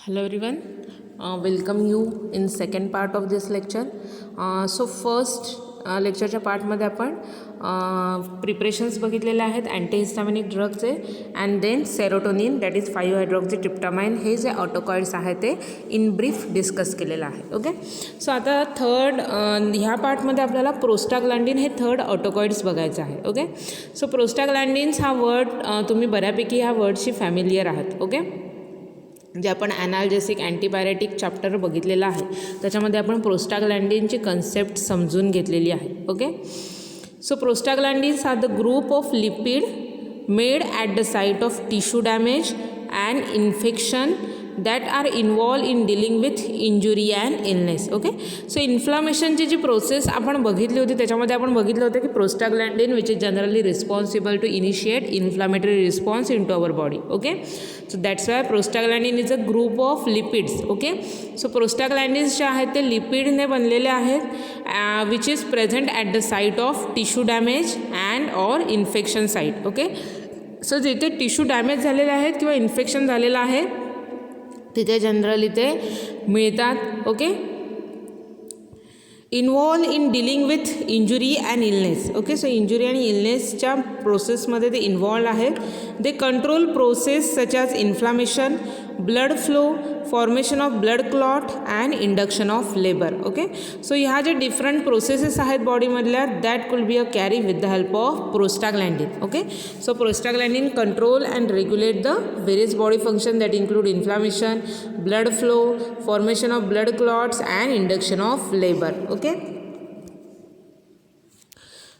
Hello everyone, welcome you in second part of this lecture. So first लेक्चरच्या पार्टमध्ये आपण preparations बघितलेले आहेत अँटीहिस्टॅमिनिक ड्रगचे and then serotonin that is 5 hydroxytryptamine हे जे ऑटोकॉइड्स आहेत ते इन ब्रीफ डिस्कस केलेलं आहे. ओके, सो आता थर्ड ह्या पार्टमध्ये आपल्याला प्रोस्टाग्लँडिन हे थर्ड ऑटोकॉइड्स बघायचं आहे. ओके, सो प्रोस्टाग्लँडिन्स हा वर्ड तुम्ही बऱ्यापैकी ह्या वर्डशी फॅमिलियर आहात. ओके, जे आपण ॲनाल्जेसिक अँटीबायोटिक चॅप्टर बघितलेलं आहे त्याच्यामध्ये आपण प्रोस्टाग्लँडिनची कन्सेप्ट समजून घेतलेली आहे. Okay, so prostaglandins are the group of lipid made at the site of tissue damage and infection that are involve in dealing with injury and illness. Okay, so इन्फ्लामेशनची जी process आपण बघितली होती त्याच्यामध्ये आपण बघितलं होतं की prostaglandin which is generally responsible to initiate inflammatory response in to our body. Okay, so that's why prostaglandin is a group of lipids. Okay, so prostaglandins जे आहेत ते लिपिडने बनलेले आहेत which is present at the site of tissue damage and or infection site. Okay, so जिथे tissue damage झालेले आहेत किंवा infection झालेलं आहे तिथे जनरली ते मिळतात. Okay, involve in dealing with injury and illness. Okay, so injury आणि इलनेसच्या प्रोसेसमध्ये ते इन्वॉल्व आहेत. They control process such as inflammation, blood flow, formation of blood clot and induction of labour. Okay, so ह्या ज्या different processes आहेत बॉडीमधल्या that could be a carry with the help of prostaglandin. Okay, so prostaglandin control and regulate the various body function that include inflammation, blood flow, formation of blood clots and induction of labour. Okay,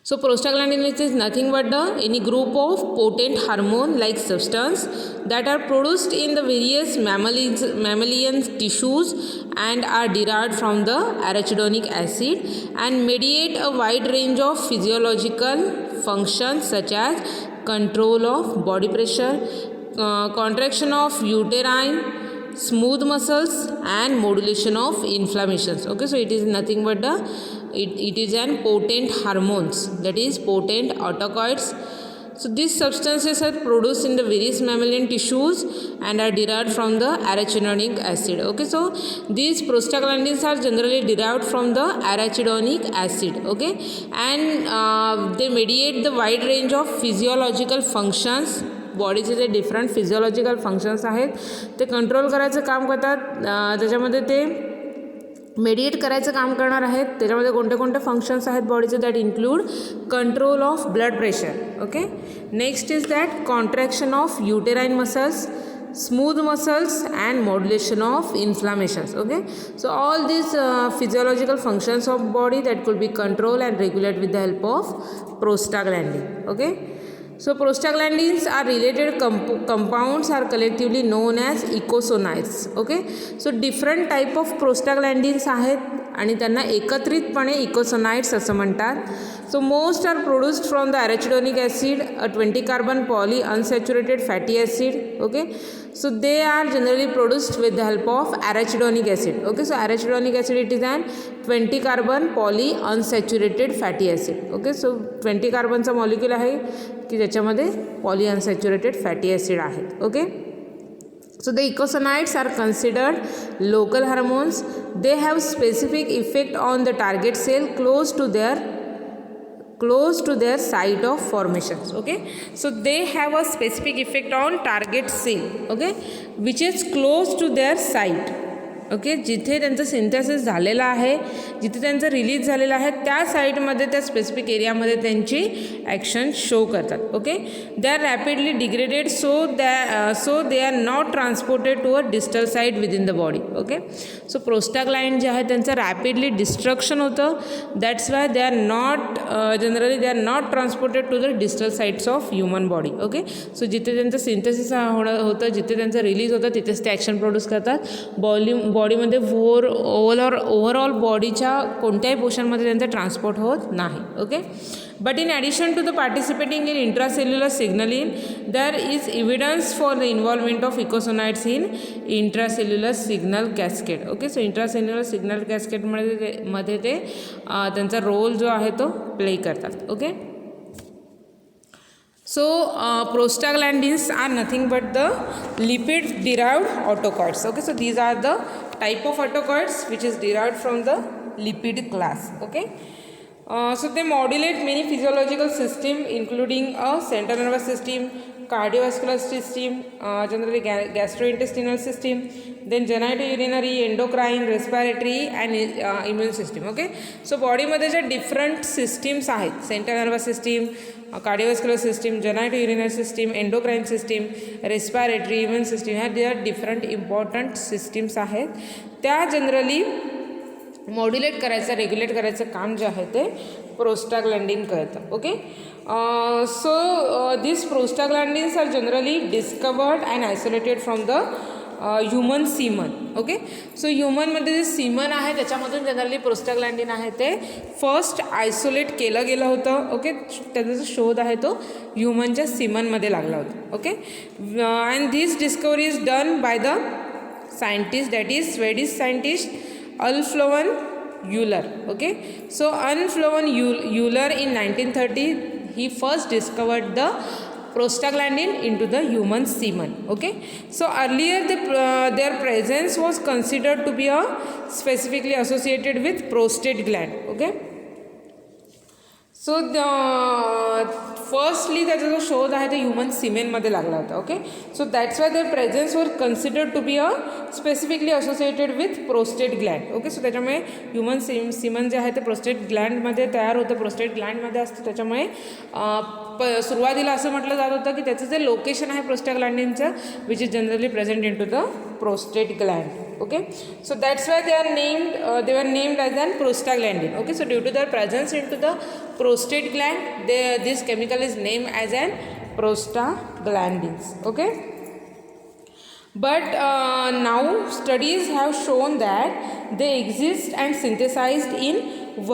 so prostaglandin is nothing but any group of potent hormone like substance that are produced in the various mammalian tissues and are derived from the arachidonic acid and mediate a wide range of physiological functions such as control of body pressure, contraction of uterine smooth muscles and modulation of inflammations. Okay, so it is nothing but it is an potent hormones, that is potent autocoids. So these substances are produced in the various mammalian tissues and are derived from the arachidonic acid. Okay, so these prostaglandins are generally derived from the arachidonic acid. Okay, and they mediate the wide range of physiological functions. बॉडीचे जे different physiological functions आहेत ते control करायचं काम करतात. त्याच्यामध्ये ते mediate करायचं काम करणार आहेत. त्याच्यामध्ये कोणते कोणते फंक्शन्स आहेत बॉडीचे that include control of blood pressure. Okay, next is that contraction of uterine muscles, smooth muscles and modulation of inflammations. Okay, so all these physiological functions of body that could be controlled and regulated with the help of prostaglandin. Okay, so prostaglandins are related compounds are collectively known as icosanoids. Okay, so different type of prostaglandins आहेत आणि त्यांना एकत्रितपणे eicosanoids असं म्हणतात. So most are produced from the arachidonic acid, a 20 carbon poly unsaturated fatty acid. Okay, so they are generally produced with the help of arachidonic acid. Okay, so arachidonic acid it is an 20 carbon poly unsaturated fatty acid. Okay, so 20 कार्बनचा molecule आहे की ज्याच्यामध्ये poly unsaturated fatty acid आहे. Okay, so the icosanoids are considered local hormones. They have specific effect on the target cell close to their site of formations. Okay, so they have a specific effect on target cell, okay, which is close to their site. Okay, जिथे त्यांचं synthesis झालेलं आहे, जिथे त्यांचं release झालेलं आहे त्या साईटमध्ये त्या स्पेसिफिक एरियामध्ये त्यांची ॲक्शन शो करतात. Okay, they are rapidly degraded so they are not transported to a distal site within the body. Okay, so prostaglandin जे आहे त्यांचं रॅपिडली डिस्ट्रक्शन होतं. That's why they are not generally they are not transported to the distal sites of human body. Okay, so जिथे त्यांचं synthesis होतं, जिथे त्यांचं release होतं तिथेच ते ॲक्शन प्रोड्यूस करतात. बॉडीमध्ये ओव्हरऑल बॉडीच्या कोणत्याही पोर्शनमध्ये त्यांचं ट्रान्सपोर्ट होत नाही. Okay, but in addition to the participating in intracellular signalling there is evidence for the involvement of eicosanoids in intracellular signal cascade. Okay, so intracellular signal कॅस्केडमध्ये ते त्यांचा रोल जो आहे तो प्ले करतात. Okay, So prostaglandins are nothing but the lipid derived autocoids. Okay, so these are the type of autocoids which is derived from the lipid class. Okay, so they modulate many physiological system including a central nervous system, cardiovascular system, generally gastrointestinal system, then genitourinary, endocrine, respiratory and immune system. Okay, so body मध्ये जे different systems आहेत, central nervous system, cardiovascular system, genitourinary system, endocrine system, respiratory, immune system, ह्या they are different important systems आहेत. त्या generally modulate करायचं, regulate करायचं काम जे आहे ते प्रोस्टाग्लँडिन करतं. Okay, so this prostaglandins are generally discovered and isolated from the human semen. Okay, so ह्युमनमध्ये जे सीमन आहे त्याच्यामधून जनरली प्रोस्टाग्लँडिन आहे ते फर्स्ट आयसोलेट केलं गेलं होतं. ओके, त्याचा जो शोध आहे तो ह्युमनच्या सीमनमध्ये लागला होता. Okay, and this discovery is done by the scientist, that is Swedish scientist Ulf-Loven Euler. Okay, so Ulf-Loven Euler in 1930 he first discovered the prostaglandin into the human semen. Okay, so earlier their presence was considered to be specifically associated with prostate gland. Okay, so firstly त्याचा जो शोध आहे ते human सिमेनमध्ये लागला होता. Okay, so that's why their presence were considered to be specifically associated with prostate gland. Okay, so त्याच्यामुळे human semen जे आहे ते प्रोस्टेट ग्लँडमध्ये तयार होतं, प्रोस्टेट ग्लँडमध्ये असतं. त्याच्यामुळे सुरुवातीला असं म्हटलं जात होतं की त्याचं जे लोकेशन आहे प्रोस्टाग्लँडिनचं which is generally present in to the prostate gland. Okay, so that's why they were named as an prostaglandin. Okay, so due to their presence into the prostate gland, this chemical is named as an prostaglandins. Okay, but now studies have shown that they exist and synthesized in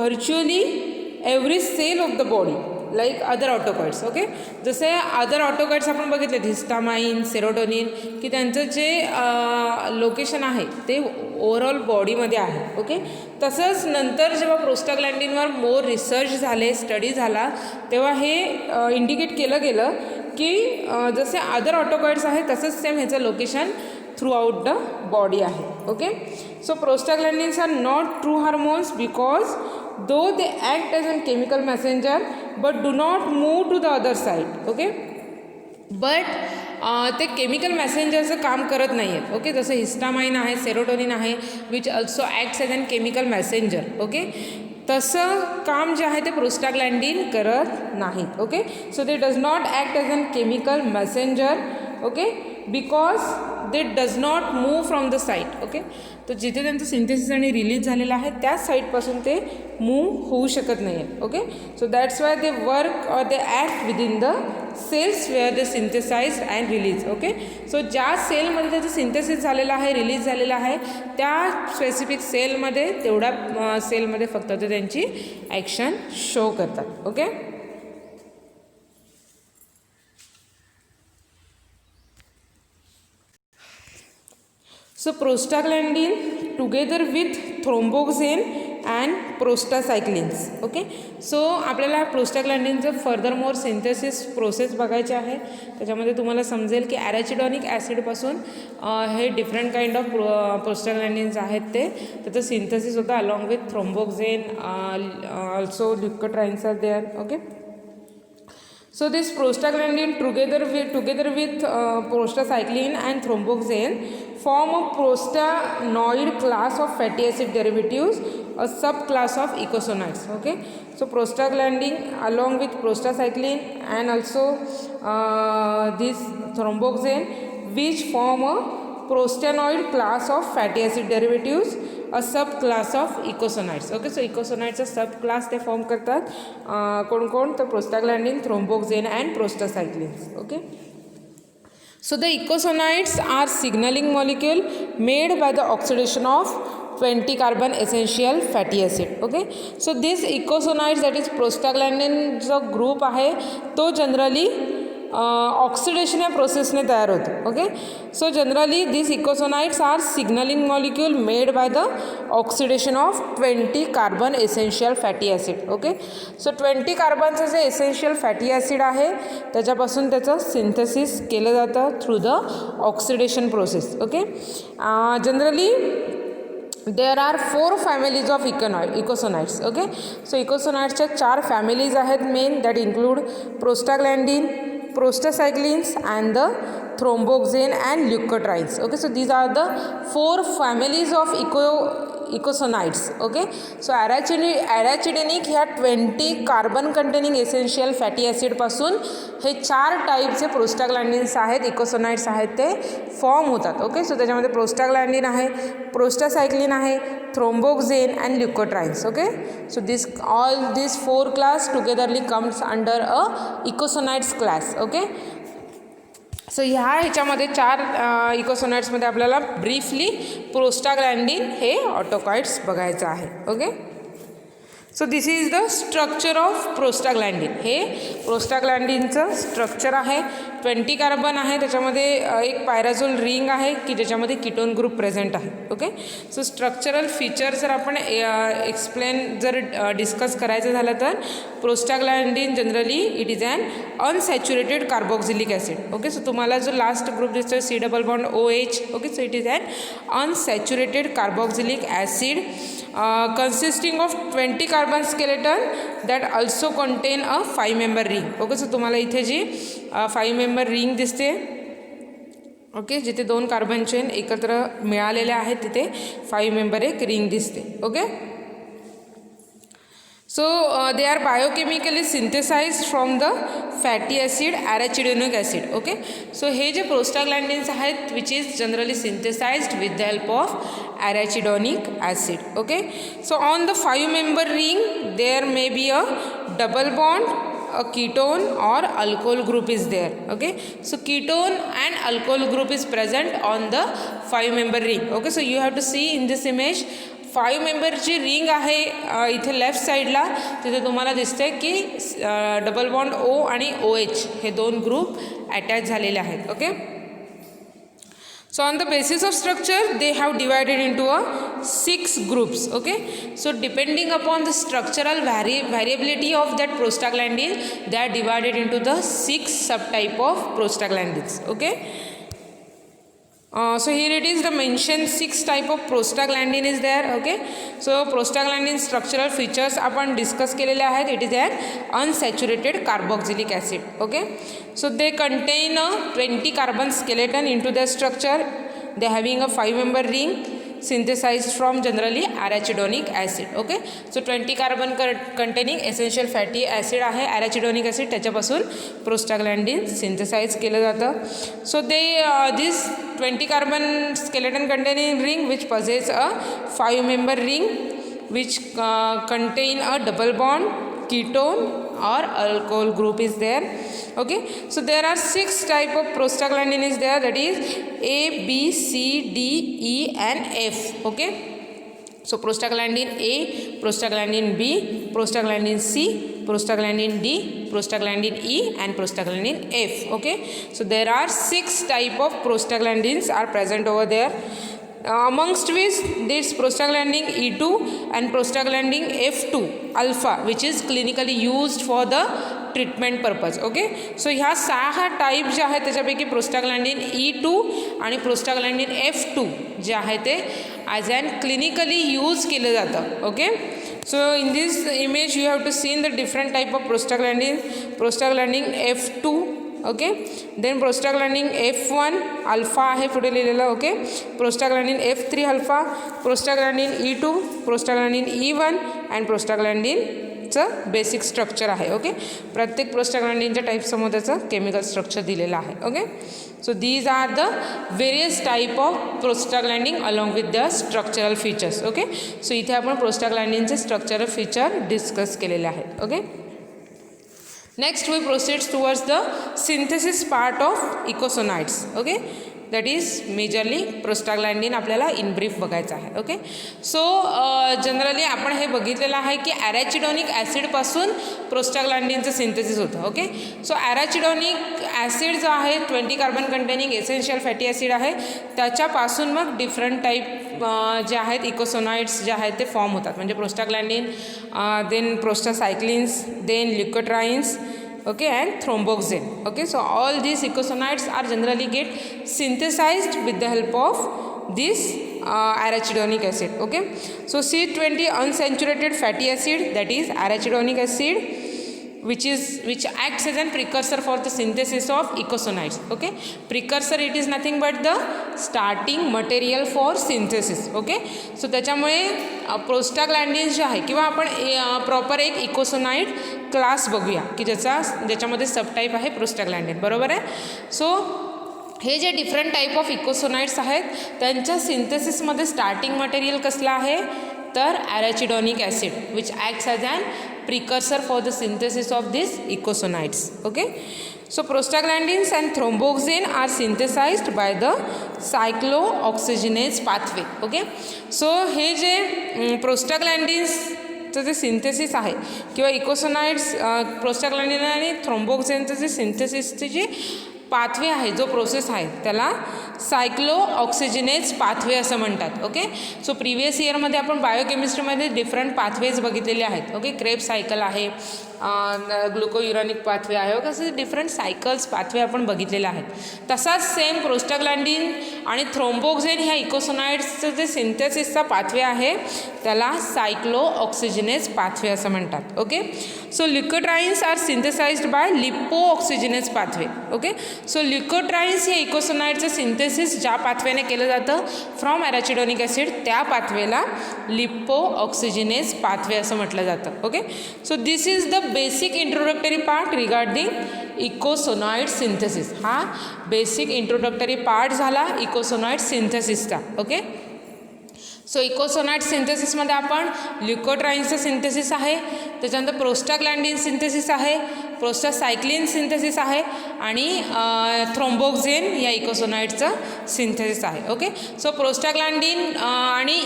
virtually every cell of the body like other autocoids. Okay, जसे other ऑटोकॉइड्स आपण बघितले histamine, serotonin, की त्यांचं जे location आहे ते overall बॉडीमध्ये आहे. ओके, तसंच नंतर जेव्हा प्रोस्टाग्लँडिनवर मोर रिसर्च झाले, स्टडी झाला, तेव्हा हे इंडिकेट केलं गेलं की जसे अदर ऑटोकॉइड्स आहे तसंच सेम ह्याचं location throughout the body आहे. Okay, so prostaglandins are not true hormones because though they act as a chemical messenger but do not move to the other side. Okay, but ते chemical मेसेंजरचं काम करत नाही आहेत. Okay, जसं histamine आहे, serotonin आहे which also acts as an chemical messenger. Okay, तसं काम जे आहे ते प्रोस्टाग्लँडिन करत नाहीत. Okay, so they does not act as an chemical messenger. Okay, because they does not move from the site. Okay, तर जिथे त्यांचं सिंथेसिस आणि रिलीज झालेलं आहे त्याच साईटपासून ते मूव होऊ शकत नाही आहेत. Okay, so that's why they work or they act within the cells where they synthesize and release. Okay, so ज्या सेलमध्ये त्याचं सिंथेसिस झालेलं आहे, रिलीज झालेलं आहे, त्या स्पेसिफिक सेलमध्ये तेवढ्या सेलमध्ये फक्त ते त्यांची ॲक्शन शो करतात. Okay, so prostaglandin together with thromboxane and prostacyclins. Okay, so आपल्याला प्रोस्टाग्लँडिनचं फर्दर मोर सिंथेसिस प्रोसेस बघायचे आहे. त्याच्यामध्ये तुम्हाला समजेल की ॲराचिडॉनिक ॲसिडपासून हे डिफरंट काइंड ऑफ प्रोस्टाग्लँडिन्स आहेत ते त्याचं सिंथेसिस होतं along with thromboxane, also leukotrienes are there. Okay, so this prostaglandin together with prostacyclin and thromboxane form a prostanoid class of fatty acid derivatives, a subclass of eicosanoids. Okay, so prostaglandin along with prostacyclin and also this thromboxane which form a prostanoid class of fatty acid derivatives, a subclass of eicosanoids. Okay, so इकोसोनाइड्सचा subclass ते form करतात कोण कोण, तर prostaglandin, thromboxane and prostacyclins. Okay, so the eicosanoids are signalling molecule made by the oxidation of 20 carbon essential fatty acid. Okay, so this eicosanoids that is prostaglandin जो group आहे तो generally oxidation या प्रोसेसने तयार होते. Okay, so generally this eicosanoids are signalling molecule made by the oxidation of 20 carbon essential fatty acid. Okay, so 20 कार्बनचं जे essential fatty acid आहे त्याच्यापासून त्याचं सिंथेसिस केलं जातं through the oxidation process. Okay, generally there are 4 families of eicosanoids. Okay, so इकोसोनाइट्सच्या 4 families आहेत main, that include prostaglandin, prostacyclins and the thromboxane and leukotrienes. Okay, so these are the 4 families of eicosanoids. Okay, so arachidonic ह्या 20 carbon containing essential fatty ॲसिडपासून हे 4 टाईपचे प्रोस्टाग्लॅन्डिन्स आहेत, इकोसोनाइट्स आहेत, ते form होतात. ओके, सो त्याच्यामध्ये प्रोस्टाग्लॅन्डिन आहे, प्रोस्टासायक्लिन आहे, thromboxane and leukotrienes. Okay, so all this 4 class togetherly comes under a eicosanoids class. Okay, so ह्याच्यामध्ये 4 इकोसोनाइट्समध्ये आपल्याला ब्रीफली प्रोस्टाग्लॅन्डिन हे ऑटोकॉइट्स बघायचं आहे. Okay, so this is the structure of prostaglandin. हे प्रोस्टाग्लॅन्डिनचं स्ट्रक्चर आहे. 20 कार्बन आहे, त्याच्यामध्ये एक पायराझोल रिंग आहे की ज्याच्यामध्ये कीटोन ग्रुप प्रेझेंट आहे. ओके, सो स्ट्रक्चरल फीचर जर आपण एक्सप्लेन जर डिस्कस करायचं झालं तर prostaglandin generally it is an unsaturated carboxylic acid. Okay, so तुम्हाला जो लास्ट ग्रुप दिसतो C+BOND-OH. Okay, so it is an unsaturated carboxylic acid consisting of 20 carbon skeleton that also contain a 5-member ring. Okay, so तुम्हाला इथे जी 5-member ring दिसते, okay, जिथे 2 carbon chain एकत्र मिळालेले आहेत तिथे 5-member एक रिंग दिसते. Okay, so they are biochemically synthesized from the fatty acid arachidonic acid. Okay, so हे जे प्रोस्टाग्लॅन्डिन्स आहेत which is generally synthesized with the help of arachidonic acid. Okay, so on the 5-member ring there may be a double bond, a ketone or alcohol group is there. Okay, so ketone and alcohol group is present on the 5-member ring. Okay, so you have to see in this image 5-memberची ring आहे इथे left साईडला, तिथे तुम्हाला दिसते की double bond O आणि OH हे 2 ग्रुप अटॅच झालेले आहेत. Okay, so on the basis of structure they have divided into a 6 groups. Okay, so depending upon the structural variability of that prostaglandin they are divided into the 6 subtype of prostaglandins. Okay, so here it is the mentioned 6 type of prostaglandin is there. Okay, so prostaglandin structural features आपण discuss केलेले आहेत. It is an unsaturated carboxylic acid. Okay, so they contain a 20 carbon skeleton into their structure. They having a 5-member ring synthesized from generally arachidonic acid. Okay, so 20 carbon containing essential fatty acid आहे arachidonic acid, त्याच्यापासून प्रोस्टाग्लॅन्डिन synthesise केलं जातं. So they this 20 carbon skeleton containing ring which possess a 5-member ring which contain a double bond, ketone or alcohol group is there. Okay, so there are 6 type of prostaglandin is there, that is A, B, C, D, E and F. Okay, so prostaglandin A, prostaglandin B, prostaglandin C, prostaglandin D, prostaglandin E and prostaglandin F. Okay, so there are 6 type of prostaglandins are present over there. Amongst which this prostaglandin E2 and prostaglandin F2 alpha which is clinically used for the treatment purpose. Okay, so ह्या 6 type जे आहेत त्याच्यापैकी प्रोस्टाग्लॅन्डिन E2 आणि प्रोस्टाग्लॅन्डिन F2 जे आहे ते as and clinically use केलं जातं. Okay, so in this image you have to seen the different type of prostaglandin F2. Okay, then prostaglandin F1 alpha आहे पुढे लिहिलेलं. Okay, prostaglandin F3 alpha, prostaglandin E2, prostaglandin E1 and prostaglandin basic structure आहे. Okay, प्रत्येक प्रोस्टाग्लॅन्डिनच्या टाईपसमोर त्याचं chemical structure दिलेलं आहे. Okay, so these are the various type of prostaglandin along with the structural features. Okay, so इथे आपण प्रोस्टाग्लॅन्डिनचे स्ट्रक्चरल फीचर डिस्कस केलेले आहेत. Okay, next we proceeds towards the synthesis part of eicosanoids. Okay, that is majorly prostaglandin आपल्याला in brief बघायचं आहे. Okay, so generally आपण हे बघितलेलं आहे की ॲरॅचिडोनिक ॲसिडपासून प्रोस्टाग्लॅन्डिनचं सिंथेसिस होतं. ओके, सो ॲरॅचिडोनिक ॲसिड जो आहे 20 carbon containing essential fatty acid आहे, त्याच्यापासून मग डिफरंट टाईप जे आहेत इकोसोनाइड्स जे आहेत ते फॉर्म होतात. म्हणजे prostaglandin, then prostacyclins, then leukotrienes, okay, and thromboxane. Okay, so all these eicosanoids are generally get synthesized with the help of this arachidonic acid. Okay, so C20 unsaturated fatty acid, that is arachidonic acid, which acts as a precursor for the synthesis of eicosanoids. Okay, precursor, it is nothing but the starting material for synthesis. Okay, so त्याच्यामुळे प्रोस्टाग्लॅन्डिन्स जे आहे किंवा आपण proper एक इकोसोनाइड class बघूया की ज्याच्यामध्ये सबटाईप आहे प्रोस्टाग्लॅन्डिन. बरोबर आहे. सो हे जे डिफरंट टाईप ऑफ इकोसोनाइड्स आहेत त्यांच्या सिंथेसिसमध्ये स्टार्टिंग मटेरियल कसलं आहे तर arachidonic acid, which acts as an precursor for the synthesis of this eicosanoids. Okay, so prostaglandins and thromboxane are synthesized by the cyclooxygenase pathway. Okay, so हे जे प्रोस्टाग्लॅन्डिन्सचं जे synthesis आहे किंवा इकोसोनाइड्स प्रोस्टाग्लॅन्डिन आणि थ्रोम्बोक्सेनचं जे सिंथेसिसची जी पाथवे आहे, जो प्रोसेस आहे त्याला सायक्लोऑक्सिजिनेज पाथवे असं म्हणतात. ओके, सो प्रिव्हियस इयरमध्ये आपण बायोकेमिस्ट्रीमध्ये डिफरंट पाथवेज बघितलेले आहेत. ओके, क्रेब सायकल आहे, ग्लुकोयुरॅनिक पाथवे आहे, असे डिफरंट सायकल्स पाथवे आपण बघितलेले आहेत. तसाच सेम प्रोस्टाग्लॅन्डिन आणि थ्रोम्बोक्सेन ह्या इकोसोनाइड्सचं जे सिंथेसिसचा पाथवे आहे त्याला सायक्लोऑक्सिजिनेज पाथवे असं म्हणतात. Okay, so leukotrienes are synthesised by lipoxygenase pathway. Okay, so leukotrienes हे इकोसोनाइडचं सिंथेसिस ज्या पाथवेने केलं जातं फ्रॉम ॲरॅचिडोनिक ॲसिड त्या पाथवेला लिपोऑक्सिजिनेज पाथवे असं म्हटलं जातं. Okay, so this is the basic introductory part regarding eicosanoid synthesis. हा बेसिक इंट्रोडक्टरी पार्ट झाला इकोसोनाइड सिंथेसिसचा. ओके, सो इकोसोनाइड सिंथेसिसमध्ये आपण ल्युकोट्राइन्सचं सिंथेसिस आहे, त्याच्यानंतर प्रोस्टाग्लॅन्डिन सिंथेसिस आहे, प्रोस्टासायक्लिन सिंथेसिस आहे आणि थ्रोम्बोक्सेन या इकोसोनाइडचं सिंथेसिस आहे. ओके, सो प्रोस्टाग्लॅन्डिन आणि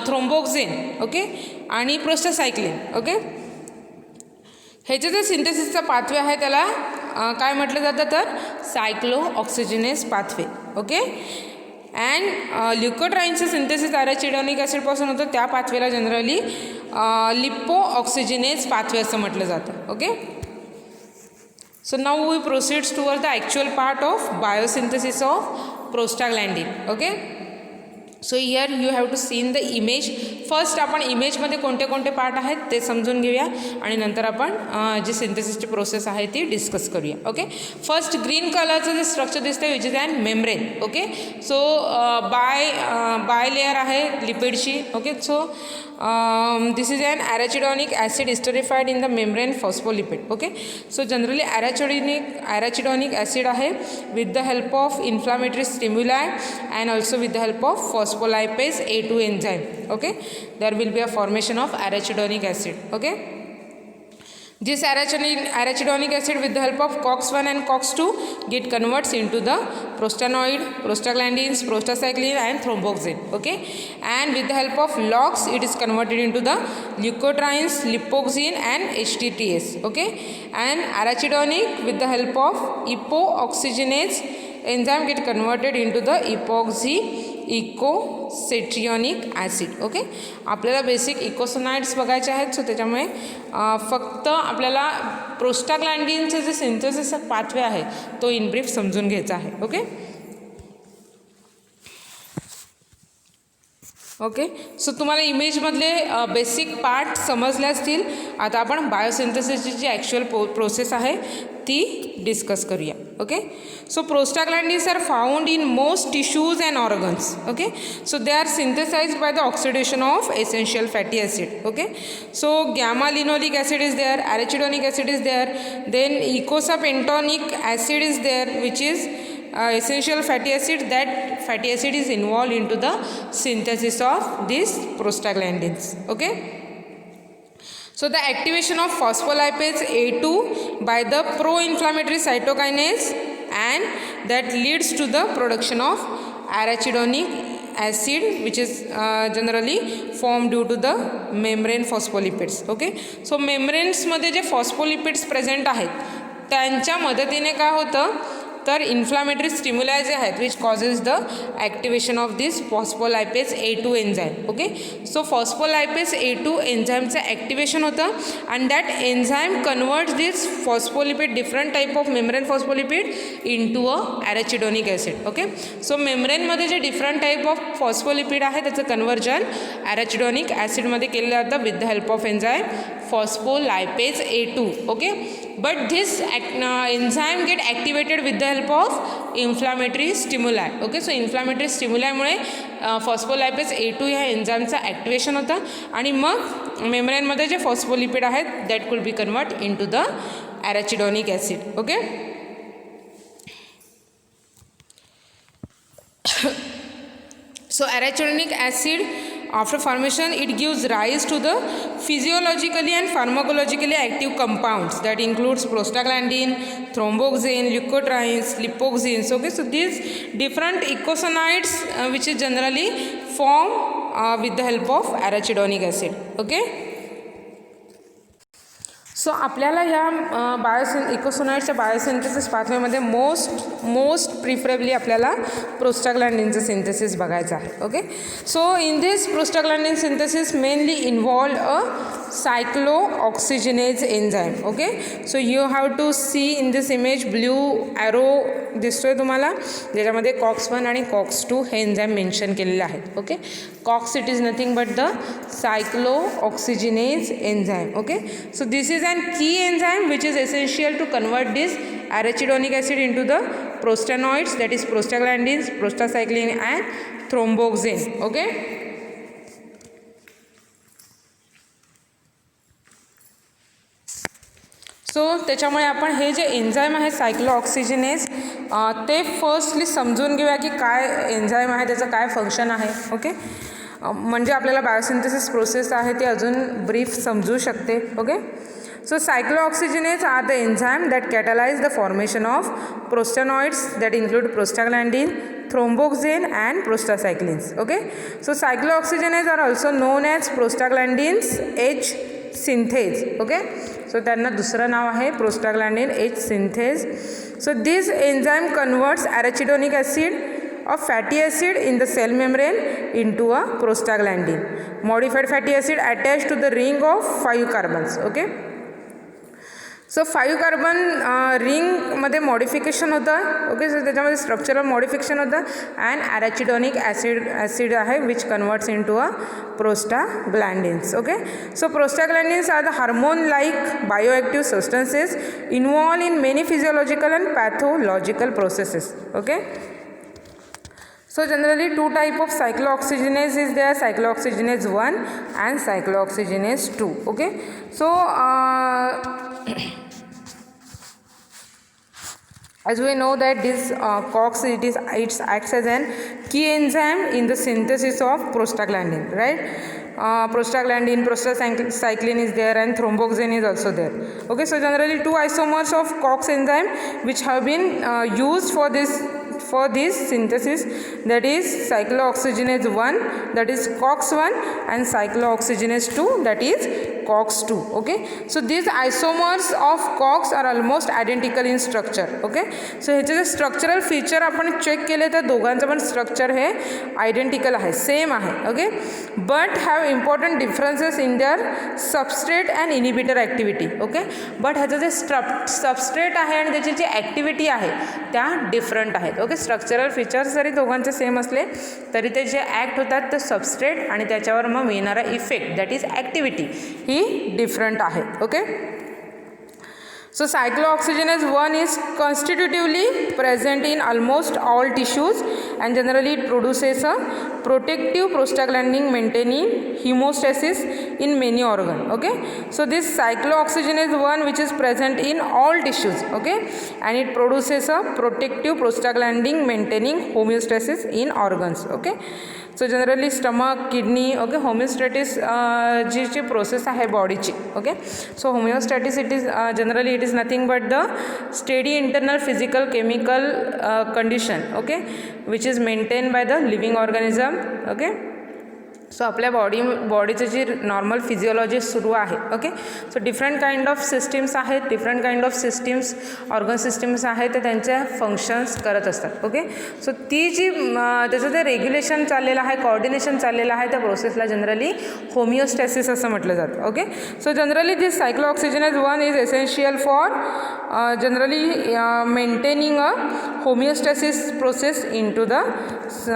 थ्रोम्बोक्सेन, ओके, आणि प्रोस्टासायक्लिन, ओके, ह्याचं जे सिंथेसिसचा पाथवे आहे त्याला काय म्हटलं जातं तर सायक्लोऑक्सिजिनेज पाथवे. ओके, अँड ल्युकोट्राइन्सचं सिंथेसिस ॲरॅचिडोनिक ॲसिडपासून होतं, त्या पाथवेला जनरली लिपोऑक्सिजिनेज पाथवे असं म्हटलं जातं. Okay, so now we proceeds toward the actual part of biosynthesis of prostaglandin. Okay, so here you have to seen the image. First आपण इमेजमध्ये कोणते कोणते पार्ट आहेत ते समजून घेऊया आणि नंतर आपण जी सिंथेसिसची प्रोसेस आहे ती डिस्कस करूया. ओके, फर्स्ट ग्रीन कलरचं जे स्ट्रक्चर दिसतं which is an membrane. Okay, so bilayer आहे लिपिडची. Okay, so this is an arachidonic acid esterified in the membrane phospholipid. Okay, so generally arachidonic acid आहे with the help of inflammatory stimuli and also with the help of phospholipase A2 enzyme. Okay, there will be a formation of arachidonic acid. Okay, this arachidonic acid with the help of COX-1 and COX-2 get converts into the prostanoid, prostaglandins, prostacyclin and thromboxane. Okay, and with the help of LOX it is converted into the leukotrienes, lipoxene and HTTase. Okay, and arachidonic with the help of epoxygenase enzyme get converted into the epoxy eicosatrienoic acid. Okay, आपल्याला basic eicosanoids बघायचे आहेत. So त्याच्यामुळे फक्त आपल्याला प्रोस्टाग्लॅन्डिनचे जे synthesis pathway आहे तो in brief समजून घ्यायचा आहे. ओके, ओके, सो तुम्हाला इमेजमधले बेसिक पार्ट समजले असतील. आता आपण बायोसिंथेसिसची जी ॲक्च्युअल प्रोसेस आहे ती डिस्कस करूया. Okay, so prostaglandins are found in most tissues and organs. Okay, so they are synthesised by the oxidation of essential fatty acid. Okay, so gamma linoleic acid is there, arachidonic acid is there, then eicosapentaenoic acid is there which is essential fatty acid. That fatty acid is involved into the synthesis of these prostaglandins. Okay, so the activation of phospholipase A2 by the pro-inflammatory cytokinase and that leads to the production of arachidonic acid, which is generally formed due to the membrane phospholipids. Okay, so मेम्ब्रेन्समध्ये जे phospholipids present आहेत त्यांच्या मदतीने काय होतं तर inflammatory stimuli जे आहेत which causes the activation of this phospholipase A2 enzyme. Okay, so phospholipase A2 एन्झाईमचं ॲक्टिवेशन होतं and that enzyme converts this phospholipid different type of membrane phospholipid into a arachidonic acid. Okay, so मेम्ब्रेनमध्ये जे different type of phospholipid आहे त्याचं conversion ॲरेचिडोनिक ॲसिडमध्ये केलं जातं with the help of enzyme phospholipase A2. Okay, but this enzyme get activated with the help of inflammatory stimuli. Okay, so inflammatory स्टिम्युलायमुळे phospholipase A2 ह्या एन्झाईमचं activation होतं आणि मग मेम्ब्रेनमध्ये जे फॉस्फोलिपिड आहेत that could be convert in to the arachidonic acid. Okay, so arachidonic acid after formation it gives rise to the physiologically and pharmacologically active compounds that includes prostaglandin, thromboxane, leukotrienes, lipoxenes. Okay, so these different eicosanoids which is generally form with the help of arachidonic acid. Okay, so आपल्याला ह्या इकोसोनाइडच्या biosynthesis पाथवेमध्ये most preferably आपल्याला प्रोस्टाग्लँडिनचं synthesis बघायचं आहे. Okay, so in this prostaglandin synthesis mainly involve a cyclooxygenase enzyme. Okay, so you have to see in this image blue arrow दिसतोय तुम्हाला ज्याच्यामध्ये COX-1 आणि COX-2 हे एन्झाईम मेन्शन केलेले आहेत. Okay, COX it is nothing but the cyclooxygenase enzyme. Okay, so this is an key enzyme which is essential to convert this arachidonic acid into the prostanoids, that is prostaglandins, prostacyclin and thromboxane. Okay, so त्याच्यामुळे आपण हे जे enzyme आहे सायक्लोऑक्सिजनेज ते firstly समजून घेऊया की काय एन्झाईम आहे त्याचं काय फंक्शन आहे. ओके, म्हणजे आपल्याला बायोसिंथेसिस प्रोसेस आहे ती अजून ब्रीफ समजू शकते. Okay, so cyclooxygenase are the enzyme that catalyze the formation of prostanoids that include prostaglandin, thromboxane and prostacyclins. Okay, so cyclooxygenase are also known as prostaglandins H synthase. Okay, so त्यांना दुसरं नाव आहे prostaglandin H synthase. So this enzyme converts arachidonic acid of fatty acid in the cell membrane into a prostaglandin. Modified fatty acid attached to the ring of 5 carbons. Okay, so 5 carbon रिंगमध्ये modification होतं. Okay, so त्याच्यामध्ये structural modification होतं and arachidonic acid आहे which converts in to a prostaglandins. Okay, so prostaglandins are the hormone like bioactive substances involve in many physiological and pathological processes. Okay, so generally 2 type of cyclooxygenase is there, cyclooxygenase 1 and cyclooxygenase 2. Okay, so as we know that this COX it acts as an key enzyme in the synthesis of prostaglandin, right? Prostaglandin, prostacyclin is there and thromboxane is also there. Okay, so generally 2 isomers of COX enzyme which have been used for this synthesis, that is cyclooxygenase 1 that is COX-1 and cyclooxygenase 2 that is COX-2. Okay, so these isomers of COX are almost identical in structure. Okay, so ह्याचे जे structural feature आपण check केले तर दोघांचं पण structure हे identical आहे, same आहे. Okay, but have important differences in their substrate and inhibitor activity. Okay, but ह्याचं जे सबस्ट्रेट आहे आणि त्याची जी ॲक्टिव्हिटी आहे त्या डिफरंट आहेत. ओके, स्ट्रक्चरल फीचर्स जरी दोघांचे सेम असले तरी ते जे ॲक्ट होतात ते सबस्ट्रेट आणि त्याच्यावर मग मिळणारा इफेक्ट दॅट इज ॲक्टिव्हिटी ही डिफरंट आहे. Okay, so cyclooxygenase 1 is constitutively present in almost all tissues and generally it produces a protective prostaglandin maintaining hemostasis in many organs. Okay, so this cyclooxygenase 1 which is present in all tissues. Okay, and it produces a protective prostaglandin maintaining homeostasis in organs. Okay, so generally stomach, kidney, okay, homeostasis जी process आहे बॉडीची, okay. So homeostasis it is generally it is nothing but the steady internal physical chemical condition, okay, which is maintain by the living organism, okay. So आपल्या बॉडीचं जी normal physiology सुरू आहे, okay. So different kind of systems आहेत, different kind of systems organ systems आहेत ते त्यांच्या functions करत असतात, ओके. सो ती जी त्याचं जे रेग्युलेशन चाललेलं आहे, कोऑर्डिनेशन चाललेलं आहे त्या प्रोसेसला जनरली होमिओस्टॅसिस असं म्हटलं जातं, okay. So generally this cyclooxygenase 1 is essential for generally maintaining a homeostasis process in to the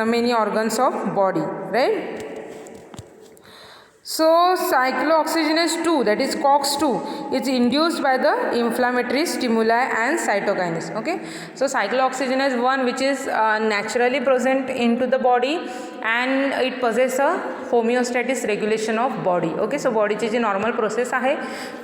many organs of body, right. So cyclooxygenase 2, that is COX-2, is induced by the inflammatory stimuli and cytokines, okay. So cyclooxygenase 1, which is naturally present into the body and it possesses a homeostatic regulation of body, okay. So बॉडीची जी normal process आहे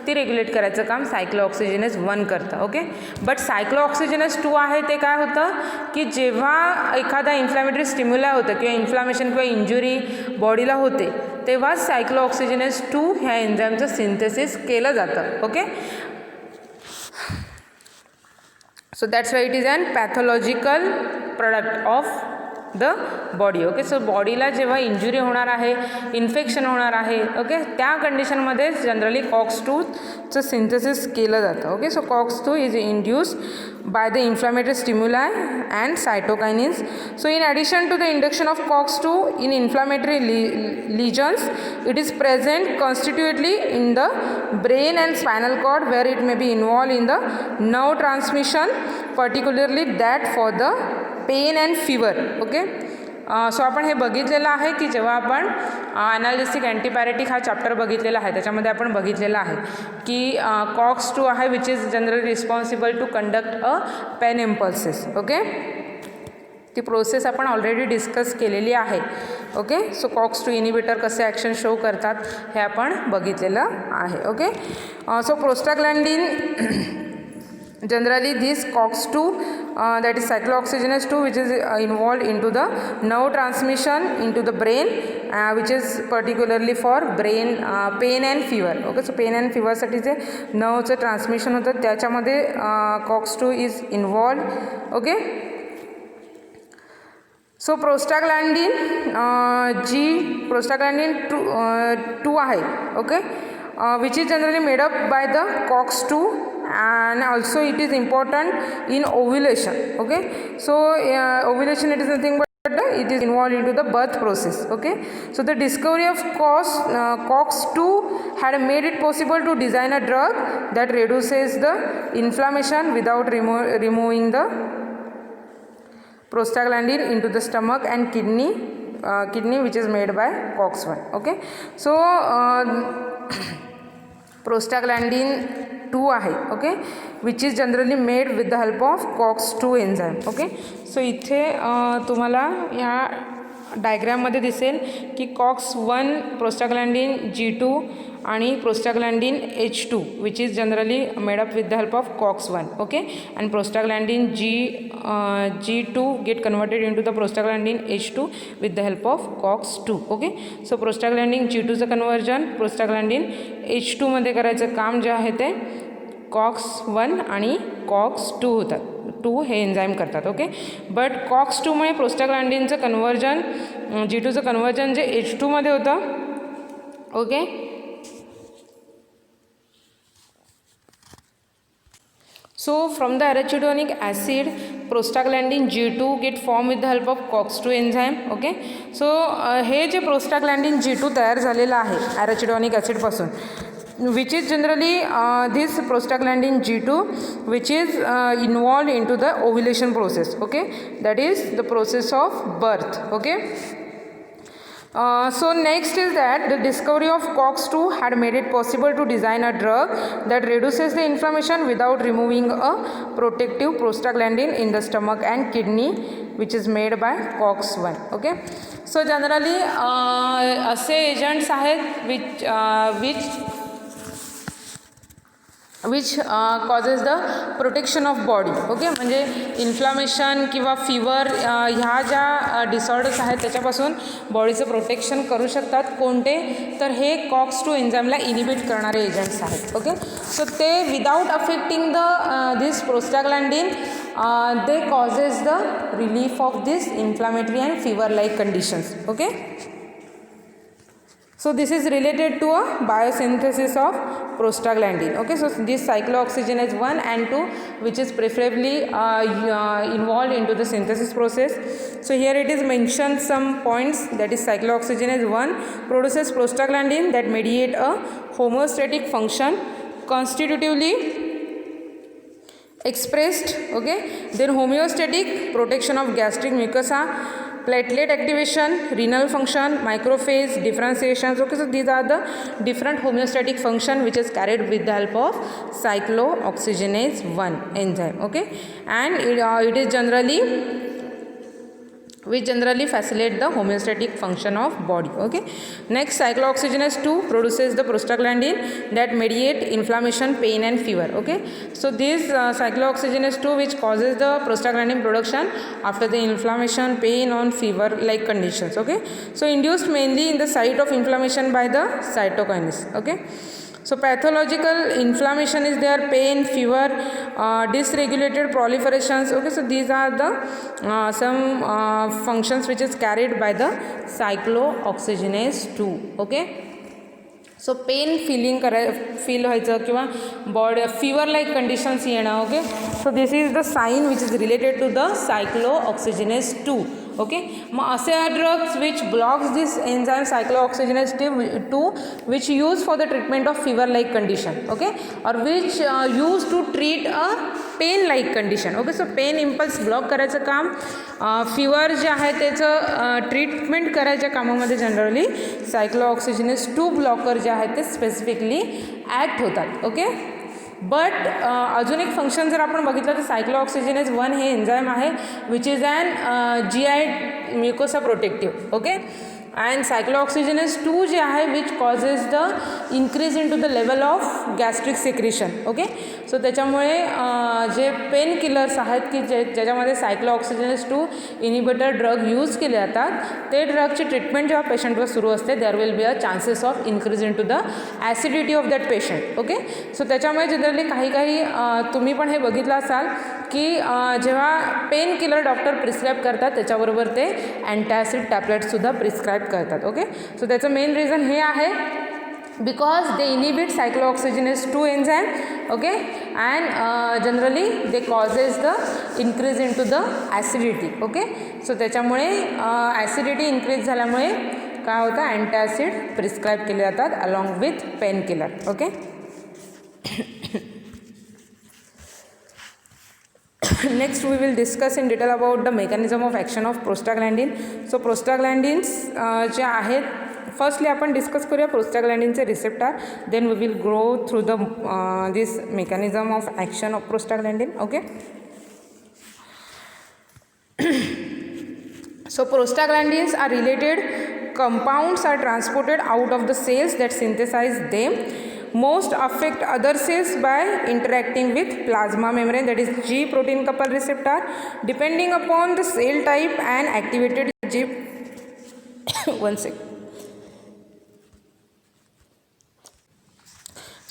ती regulate करायचं काम सायक्लोऑक्सिजनेज 1 करतं, okay. But सायक्लोऑक्सिजनेज 2 आहे ते काय होतं की जेव्हा एखादा इन्फ्लॅमेटरी स्टिम्युला होतं किंवा इन्फ्लामेशन किंवा इंजुरी बॉडीला होते तेव्हा सायक्लोऑक्सिजनेज 2 ह्या एन्झाईमचं सिंथेसिस केलं जातं, okay. So that's why it is an pathological product of the body, okay. So बॉडीला जेव्हा इंजुरी होणार आहे, इन्फेक्शन होणार आहे, ओके, त्या कंडिशनमध्ये जनरली COX-2चं सिंथेसिस केलं जातं, okay. So COX-2 is induced by the inflammatory stimuli and cytokinins. So in addition to the induction of COX-2 in inflammatory lesions, it is present constitutively in the brain and spinal cord where it may be involved in the nerve transmission, particularly that for the pain and fever, okay. So आपण हे बघितलेलं आहे की जेव्हा आपण ॲनाल्जेसिक अँटीपॅरेटिक हा chapter बघितलेला आहे त्याच्यामध्ये आपण बघितलेलं आहे की COX-2 आहे which is generally responsible to conduct a pain impulses, okay. ती प्रोसेस आपण ऑलरेडी डिस्कस केलेली आहे, ओके. सो COX-2 इनिबिटर कसे ॲक्शन शो करतात हे आपण बघितलेलं आहे, okay. So prostaglandin generally this COX-2 that is cyclooxygenase 2 which is involved into the nerve transmission into the brain which is particularly for brain pain and fever, okay. So pain and fever साठी जे नर्वचं transmission होतं त्याच्यामध्ये COX-2 is involved, okay. So prostaglandin जी prostaglandin 2 आहे, okay, which is generally made up by the COX-2 and also it is important in ovulation, okay. So ovulation it is nothing but it is involved into the birth process, okay. So the discovery of COX-2 had made it possible to design a drug that reduces the inflammation without removing the prostaglandin into the stomach and kidney which is made by COX-1, okay. So prostaglandin 2 आहे, okay, which is generally made with the help of COX-2 enzyme, okay. So इथे तुम्हाला ह्या डायग्रॅममध्ये दिसेल की COX-1 prostaglandin G2 आणि prostaglandin H2 which is generally made up with the help of COX-1, okay. And prostaglandin G2 get converted in to the prostaglandin H2 with the help of COX-2, okay. So prostaglandin G2चं conversion prostaglandin H2 मध्ये करायचं काम जे आहे ते COX-1 आणि COX-2 होतात, 2 हे एन्झाईम करतात, ओके. बट COX-2मुळे प्रोस्टाग्लॅन्डिनचं कन्वर्जन G2चं कन्वर्जन जे H2 मध्ये होतं, okay. So from the arachidonic acid prostaglandin G2 get formed with the help of COX-2 enzyme, okay. So हे जे प्रोस्टाग्लॅन्डिन G2 तयार झालेलं आहे arachidonic acid पासून which is generally this prostaglandin G2 which is involved into the ovulation process, okay, that is the process of birth, okay. So next is that the discovery of COX-2 had made it possible to design a drug that reduces the inflammation without removing a protective prostaglandin in the stomach and kidney which is made by COX-1, okay. So generally असे agents आहेत which which causes the protection of body. Okay, म्हणजे inflammation किंवा fever ह्या ज्या disorders आहेत त्याच्यापासून बॉडीचं protection करू शकतात. कोणते तर हे COX-2 एन्झाईमला इनिबिट करणारे एजंट्स आहेत. ओके, सो ते without affecting this prostaglandin they causes the relief of this inflammatory and fever like conditions. Okay, so this is related to a biosynthesis of prostaglandin. Okay, so this cyclooxygenase 1 and 2 which is preferably involved into the synthesis process. So here it is mentioned some points, that is cyclooxygenase 1 produces prostaglandin that mediate a homeostatic function constitutively expressed. Okay, then homeostatic protection of gastric mucosa, platelet activation, renal function, macrophage differentiations. Okay, so these are the different homeostatic function which is carried with the help of cyclooxygenase 1 enzyme. Okay, and it is generally facilitate the homeostatic function of body. Okay, next cyclooxygenase 2 produces the prostaglandin that mediate inflammation, pain and fever. Okay, so this cyclooxygenase 2 which causes the prostaglandin production after the inflammation, pain or fever like conditions. Okay, so induced mainly in the site of inflammation by the cytokines. Okay, so pathological inflammation is there, pain, fever, dysregulated proliferations. Okay, so these are the some functions which is carried by the cyclooxygenase 2. Okay, so pain feel व्हायचं किंवा body fever like conditions येणं. Okay, so this is the sign which is related to the cyclooxygenase 2. Okay, मग असे drugs which blocks this enzyme cyclooxygenase 2 which use for the treatment of fever like condition. Okay, और which use to treat a pain like condition. Okay, so pain impulse block करायचं काम, fever जे आहे त्याचं treatment करायच्या कामामध्ये generally सायक्लोऑक्सिजनेस 2 blocker जे आहेत ते स्पेसिफिकली ॲक्ट होतात. ओके, बट अजून एक फंक्शन जर आपण बघितलं तर सायक्लोऑक्सिजनेस 1 हे एन्झाईम आहे which is an GI mucosa protective. Okay, and cyclooxygenase 2 जे आहे which causes the increase in to the level of gastric secretion. Okay, so त्याच्यामुळे जे पेन किलर्स आहेत की ज्याच्यामध्ये सायक्लोऑक्सिजनेस 2 इनिबिटर ड्रग यूज केले जातात ते ड्रगची ट्रीटमेंट जेव्हा पेशंटवर सुरू असते there will be a chances of increase in to the acidity of that patient. Okay, so त्याच्यामुळे जनरली काही तुम्ही पण हे बघितलं असाल की जेव्हा पेन किलर डॉक्टर प्रिस्क्राईब करतात त्याच्याबरोबर ते अँटॅसिड टॅबलेटसुद्धा प्रिस्क्राईब करतात. ओके, सो त्याचं मेन रिझन हे आहे because they inhibit cyclooxygenase 2 enzyme. Okay, and generally they causes the increase into the acidity. Okay, so त्याच्यामुळे acidity increase झाल्यामुळे काय होतं अँटॅसिड प्रिस्क्राईब केले जातात along with pain killer. Okay, next we will discuss in detail about the mechanism of action of prostaglandin. so prostaglandins जे आहेत firstly आपण discuss करूया प्रोस्टाग्लॅन्डिनचे receptor, then we will go through the this mechanism of action of prostaglandin. Okay, so prostaglandins are related compounds are transported out of the cells that synthesize them. Most affect other cells by interacting with plasma membrane, that is G protein couple receptor. Depending upon the cell type and activated G one sec.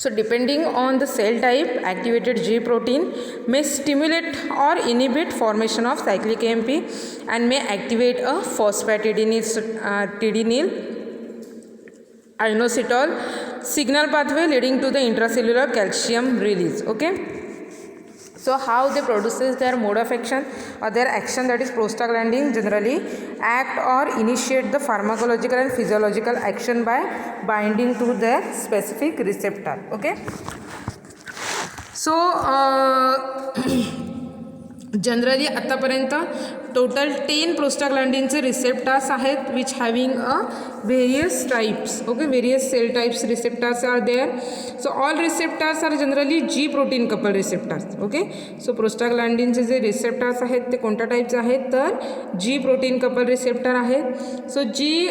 So depending on the cell type, activated G protein may stimulate or inhibit formation of cyclic AMP and may activate a phosphatidyl inositol signal pathway leading to the intracellular calcium release. Okay, so how they produces their mode of action or their action, that is prostaglandin generally act or initiate the pharmacological and physiological action by binding to their specific receptor. Okay, so generally आतापर्यंत total 10 प्रोस्टाग्लॅंडिनचे receptors आहेत which having a various types. Okay, various cell types receptors are there. So all receptors are generally G protein couple receptors. Okay, so प्रोस्टाग्लॅंडिनचे जे receptors आहेत ते कोणत्या टाईपचे आहेत तर जी प्रोटीन कपल रिसेप्टर आहेत. So G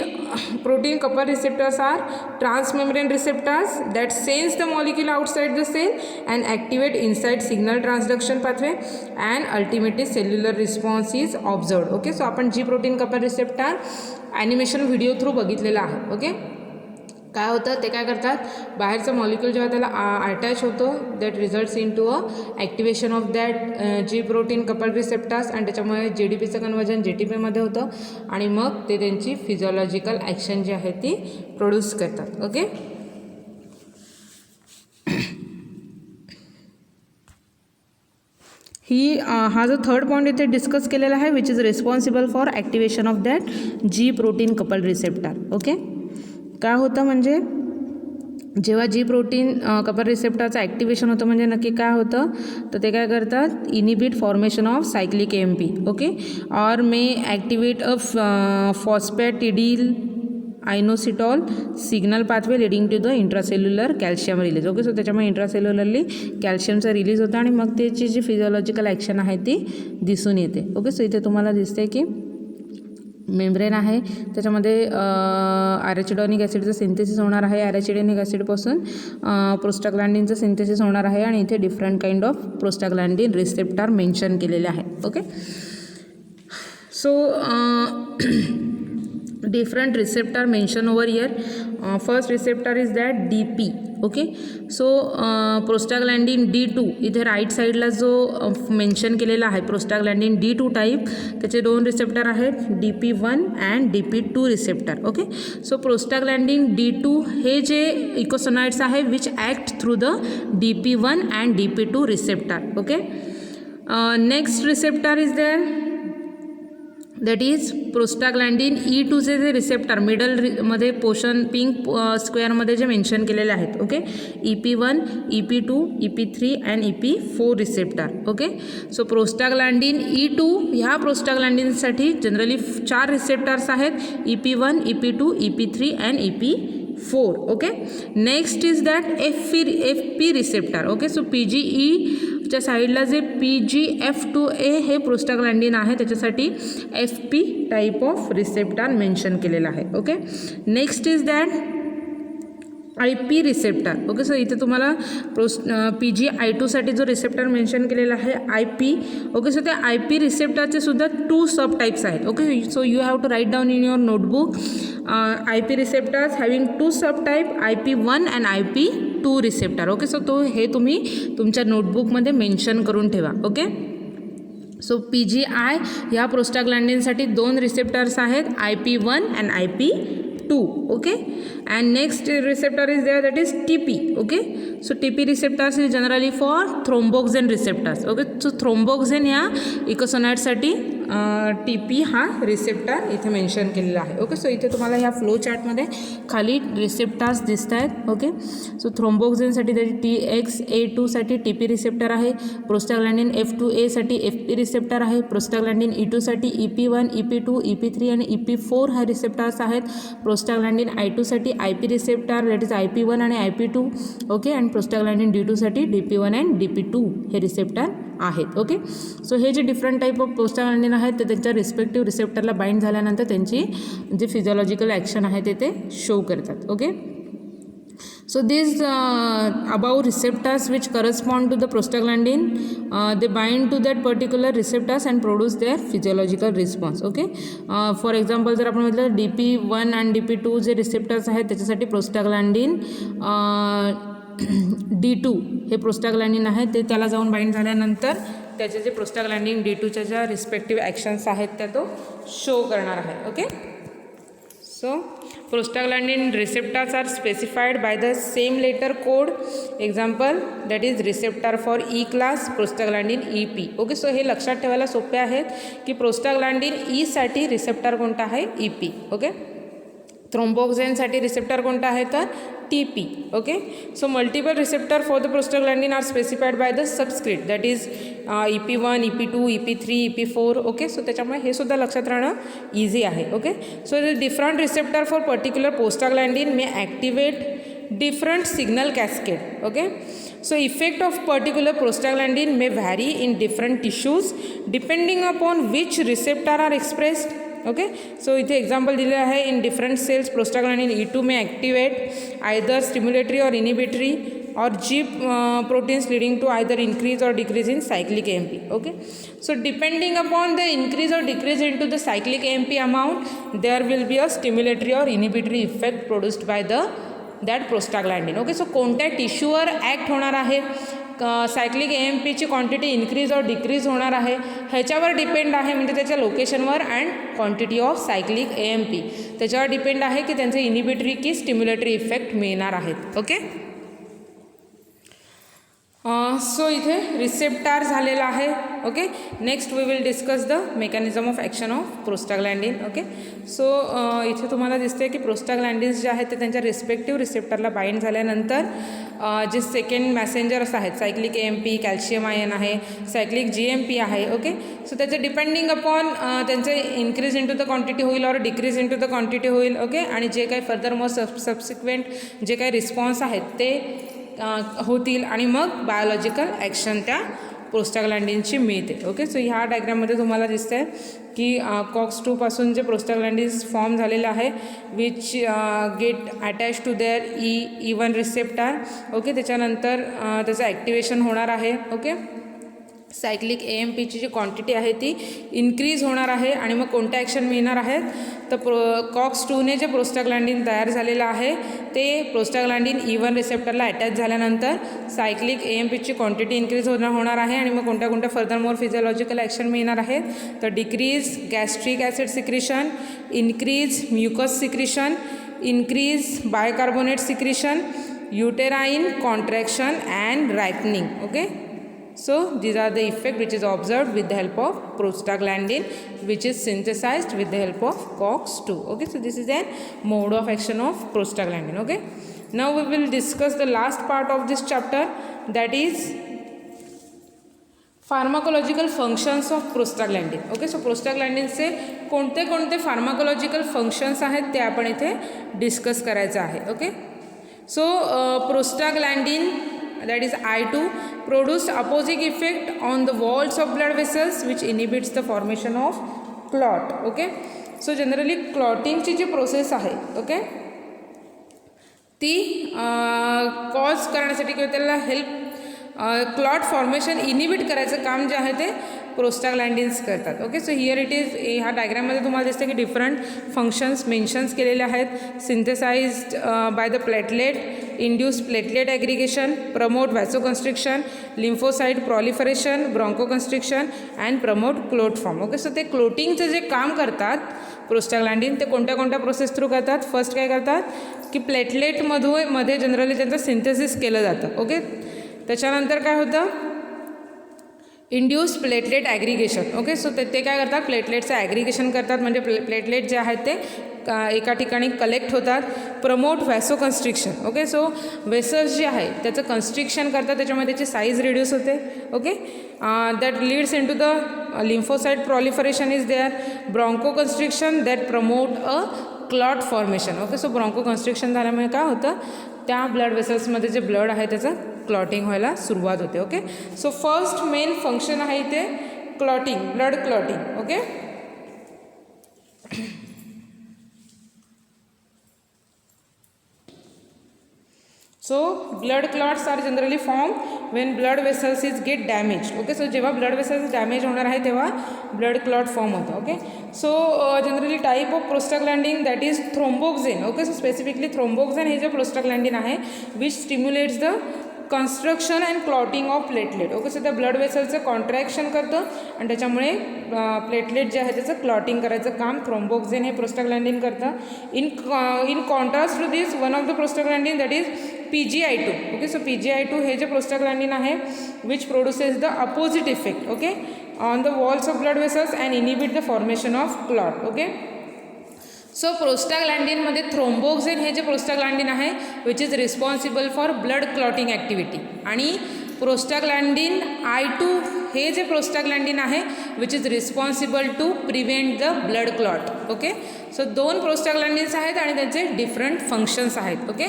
protein couple receptors are transmembrane receptors that sense the molecule outside the cell and activate inside signal transduction pathway and ultimately cellular response is observed. Okay, so आपण G protein couple receptor animation video through बघितलेला आहे. Okay, काय होतं ते काय करतात, बाहेरचं molecule जेव्हा त्याला अटॅच होतो that results in to a activation of that G protein couple receptors आणि त्याच्यामुळे JDPचं कन्वर्जन JTPमध्ये होतं आणि मग ते त्यांची फिजिओलॉजिकल ॲक्शन जी आहे ती प्रोड्यूस करतात. ओके, हा जो थर्ड पॉईंट इथे डिस्कस केलेला आहे which is responsible for activation of that G protein couple receptor. Okay, काय होतं म्हणजे जेव्हा जी प्रोटीन कपल रिसेप्टरचं ॲक्टिवेशन होतं म्हणजे नक्की काय होतं तर ते काय करतात, inhibit formation of cyclic AMP. Okay, or may activate a phosphatidyl inositol signal pathway leading to the intracellular calcium release. Okay, so त्याच्यामुळे इंट्रासेल्युलरली कॅल्शियमचा रिलीज होतं आणि मग त्याची जी फिजिओलॉजिकल ॲक्शन आहे ती दिसून येते. ओके, सो इथे तुम्हाला दिसते की मेम्ब्रेन आहे त्याच्यामध्ये ॲरेचिडॉनिक ॲसिडचं सिंथेसिस होणार आहे. ॲरेचिडॉनिक ॲसिडपासून प्रोस्टाग्लॅंडिनचं सिंथेसिस होणार आहे आणि इथे different kind of prostaglandin receptor mention केलेले आहे. Okay, so different receptor mentioned over here. First receptor is that DP. Okay, so prostaglandin D2 इथे राईट साईडला जो मेन्शन केलेला आहे प्रोस्टाग्लॅंडिन D2 टाईप त्याचे 2 रिसेप्टर आहेत DP1 and DP2 receptor. Okay, so prostaglandin D2 हे जे इकोसोनाइड्स आहे which act through the DP1 and DP2 receptor. Okay, next receptor is there that is prostaglandin E2चे जे रिसेप्टर मिडलमध्ये पोर्शन पिंक स्क्वेअरमध्ये जे mention केलेले आहेत. Okay, EP1, EP2, EP3 and EP4 receptor. Okay, so prostaglandin E2 ह्या प्रोस्टाग्लॅंडिनसाठी generally 4 receptors आहेत EP1, EP2, EP3 and EP4. Okay, next is that FP receptor. Okay, so PGE च्या साईडला जे PGF2A हे प्रोस्टाग्लॅंडिन आहे त्याच्यासाठी FP type of receptor mention केलेलं आहे. Okay, next is that IP receptor. Okay, so इथे तुम्हाला PGI2साठी जो रिसेप्टर मेन्शन केलेला आहे IP. ओके, सो त्या IP रिसेप्टरचे सुद्धा 2 सब टाईप्स आहेत. Okay, so you have to write down in your notebook IP receptors having 2 sub type IP1 and IP2 receptor. Okay, so तो हे तुम्ही तुमच्या नोटबुकमध्ये मेन्शन करून ठेवा. ओके, सो PGI ह्या प्रोस्टाग्लॅंडिनसाठी 2 रिसेप्टर्स आहेत IP1 and IP2. Okay, and next receptor is there that is TP. okay, so TP receptors is generally for thromboxane receptors. okay, so thromboxane ह्या इकोसोनाइडसाठी TP हा रिसेप्टर इथे mention केलेला आहे. Okay, so इथे तुम्हाला ह्या फ्लो चार्टमध्ये खाली रिसेप्टर्स दिसत आहेत. ओके, सो थ्रोम्बोक्झेनसाठी त्याची TXA2साठी TP रिसेप्टर आहे. प्रोस्टाग्लॅंडिन F2A साठी FP रिसेप्टर आहे. प्रोस्टाग्लॅंडिन E2 साठी EP1, EP2, EP3 आणि EP4 हा रिसेप्टर्स आहेत. प्रोस्टाग्लॅंडिन I2 साठी IP receptor that is IP1 आणि IP2. ओके, आणि प्रोस्टाग्लॅंडिन D2 साठी DP1 अँड DP2 हे रिसेप्टर आहेत. ओके, सो हे जे डिफरंट टाईप ऑफ प्रोस्टाग्लॅंडिन आहेत ते त्यांच्या रिस्पेक्टिव्ह रिसेप्टरला बाइंड झाल्यानंतर त्यांची जे फिजिओलॉजिकल ॲक्शन आहे ते शो करतात. Okay, so these above receptors which correspond to the prostaglandin they bind to that particular receptors and produce their physiological response. okay, for example जर आपण म्हटलं DP1 and DP2 जे रिसेप्टर्स आहेत त्याच्यासाठी prostaglandin D2 हे prostaglandin आहे ते त्याला जाऊन बाइंड झाल्यानंतर त्याचे जे प्रोस्टाग्लॅंडिन D2च्या ज्या रिस्पेक्टिव्ह ॲक्शन्स आहेत त्या तो शो करणार आहे. Okay, so prostaglandin receptors are specified by the same letter code. example that is receptor for E class prostaglandin EP. Okay, so हे लक्षात ठेवायला सोपे आहेत की प्रोस्टाग्लॅंडिन E साठी रिसेप्टर कोणता आहे EP. ओके, थ्रोम्बोक्झेनसाठी रिसेप्टर कोणता आहे तर TP. Okay, so multiple receptor for the prostaglandin are specified by the subscript that is EP1, EP2, EP3, EP4. Okay, so त्याच्यामुळे हे सुद्धा लक्षात राहणं इझी आहे. Okay, so the different receptor for particular prostaglandin may activate different signal cascade. Okay, so effect of particular prostaglandin may vary in different tissues depending upon which receptor are expressed. Okay, so इथे example दिले आहे, in different cells prostaglandin E2 may activate either stimulatory or inhibitory or G proteins leading to either increase or decrease in cyclic AMP. Okay, so depending upon the increase or decrease into the cyclic AMP amount, there will be a stimulatory or inhibitory effect produced by the that prostaglandin. Okay, so कोणत्या टिश्यूवर act होणार आहे, cyclic AMPची quantity increase और decrease होणार आहे ह्याच्यावर depend आहे, म्हणजे त्याच्या लोकेशनवर and quantity of cyclic AMP त्याच्यावर डिपेंड आहे की त्यांचे इनिबिटरी की स्टिम्युलेटरी इफेक्ट मिळणार आहेत. ओके, सो इथे रिसेप्टार झालेला आहे. Okay, next we will discuss the mechanism of action of prostaglandin. Okay, so इथे तुम्हाला दिसते की प्रोस्टाग्लॅन्डिन्स जे आहेत ते त्यांच्या रिस्पेक्टिव्ह रिसेप्टरला बाइंड झाल्यानंतर जे सेकंड मॅसेंजर्स आहेत, सायक्लिक AMP, कॅल्शियम आयन आहे, सायक्लिक GMP आहे. ओके, सो त्याचे डिपेंडिंग अपॉन त्यांचे इन्क्रीज इंटू द क्वांटिटी होईल और डिक्रीज इंटू द क्वांटिटी होईल. ओके, आणि जे काही फर्दर मोर सबसिक्वेंट जे काही रिस्पॉन्स आहेत ते होतील आणि मग बायोलॉजिकल ॲक्शन त्या प्रोस्टाग्लॅन्डिनची मिळते. ओके, सो ह्या डायग्राममध्ये तुम्हाला दिसतं आहे की COX-2 पासून जे प्रोस्टाग्लॅन्डिन्स फॉर्म झालेलं आहे which get attach to their E1 receptor. Okay, त्याच्यानंतर त्याचं ॲक्टिवेशन होणार आहे. ओके, सायक्लिक AMPची जी क्वांटिटी आहे ती इन्क्रीज होणार आहे आणि मग कोणत्या ॲक्शन मिळणार आहेत तर COX-2ने जे प्रोस्टाग्लॅन्डिन तयार झालेलं आहे ते प्रोस्टाग्लॅन्डिन E1 रिसेप्टरला अटॅच झाल्यानंतर सायक्लिक AMPची क्वांटिटी इन्क्रीज होणार आहे आणि मग कोणत्या कोणत्या फर्दर मोर फिजिओलॉजिकल ॲक्शन मिळणार आहेत तर decrease gastric acid secretion, increase mucus secretion, increase bicarbonate secretion, uterine contraction and ripening. Okay, so these are the effect which is observed with the help of prostaglandin which is synthesized with the help of COX-2. Okay, so this is a mode of action of prostaglandin. Okay, now we will discuss the last part of this chapter, that is pharmacological functions of prostaglandin. Okay, so प्रोस्टाग्लॅन्डिनचे कोणते कोणते pharmacological functions आहेत ते आपण इथे discuss करायचं आहे. Okay, so prostaglandin that is I2 produce opposite effect on the walls of blood vessels which inhibits the formation of clot. Okay, so generally clotting ची जी प्रोसेस आहे ओके ती कॉज करण्यासाठी किंवा त्याला हेल्प क्लॉट फॉर्मेशन इनिबिट करायचं काम जे आहे ते प्रोस्टाग्लॅन्डिन्स करतात. Okay, so here it is ह्या डायग्राममध्ये तुम्हाला दिसतं की डिफरंट फंक्शन्स मेन्शन्स केलेले आहेत. Synthesized by the platelet, induce platelet aggregation, promote vasoconstriction, lymphocyte proliferation, bronchoconstriction and promote clot form. Okay, so ते क्लोटिंगचं जे काम करतात प्रोस्टाग्लॅन्डिन ते कोणत्या कोणत्या प्रोसेस थ्रू करतात. फर्स्ट काय करतात की प्लेटलेटमध्ये जनरली त्यांचं सिंथेसिस केलं जातं. ओके, त्याच्यानंतर काय होतं इंड्यूस प्लेटलेट ॲग्रिगेशन. ओके, सो ते काय करतात प्लेटलेटचं ॲग्रिगेशन करतात म्हणजे प्लेटलेट जे आहेत ते एका ठिकाणी कलेक्ट होतात. Promote vasoconstriction. Okay, so vessels जे आहे त्याचं कन्स्ट्रिक्शन करतात त्याच्यामध्ये त्याची साईज रिड्यूस होते. Okay, that leads in to the lymphocyte proliferation is there. Bronchoconstriction that promote a clot formation. Okay, so bronchoconstriction झाल्यामुळे काय होतं त्या ब्लड वेसल्समध्ये जे ब्लड आहे त्याचं क्लॉटिंग व्हायला सुरुवात होते. Okay, so first main function आहे इथे clotting, blood clotting. Okay, so blood clots are generally form when blood vessels is get damage. Okay, so जेव्हा ब्लड वेसल्स डॅमेज होणार आहे तेव्हा ब्लड क्लॉट फॉर्म होतं. Okay, so generally type of prostaglandin that is thromboxane. Okay, so specifically thromboxane हे जे prostaglandin आहे which stimulates the construction and clotting of platelet. Okay, so त्या blood वेसलचं contraction करतं आणि त्याच्यामुळे प्लेटलेट जे आहे त्याचं क्लॉटिंग करायचं काम थ्रोम्बोक्सिन हे प्रोस्टाग्लॅन्डिन करतं. In contrast to this one of the prostaglandin that is PGI2. Okay, so PGI2 हे जे प्रोस्टाग्लॅन्डिन आहे which produces the opposite effect okay on the walls of blood vessels and inhibit the formation of clot. Okay, so प्रोस्टाग्लॅन्डिनमध्ये thromboxane हे जे prostaglandin आहे which is responsible for blood clotting activity आणि prostaglandin I2 हे जे prostaglandin आहे which is responsible to prevent the blood clot. Okay, so 2 प्रोस्टाग्लॅन्डिन्स आहेत आणि त्यांचे डिफरंट फंक्शन्स आहेत. ओके,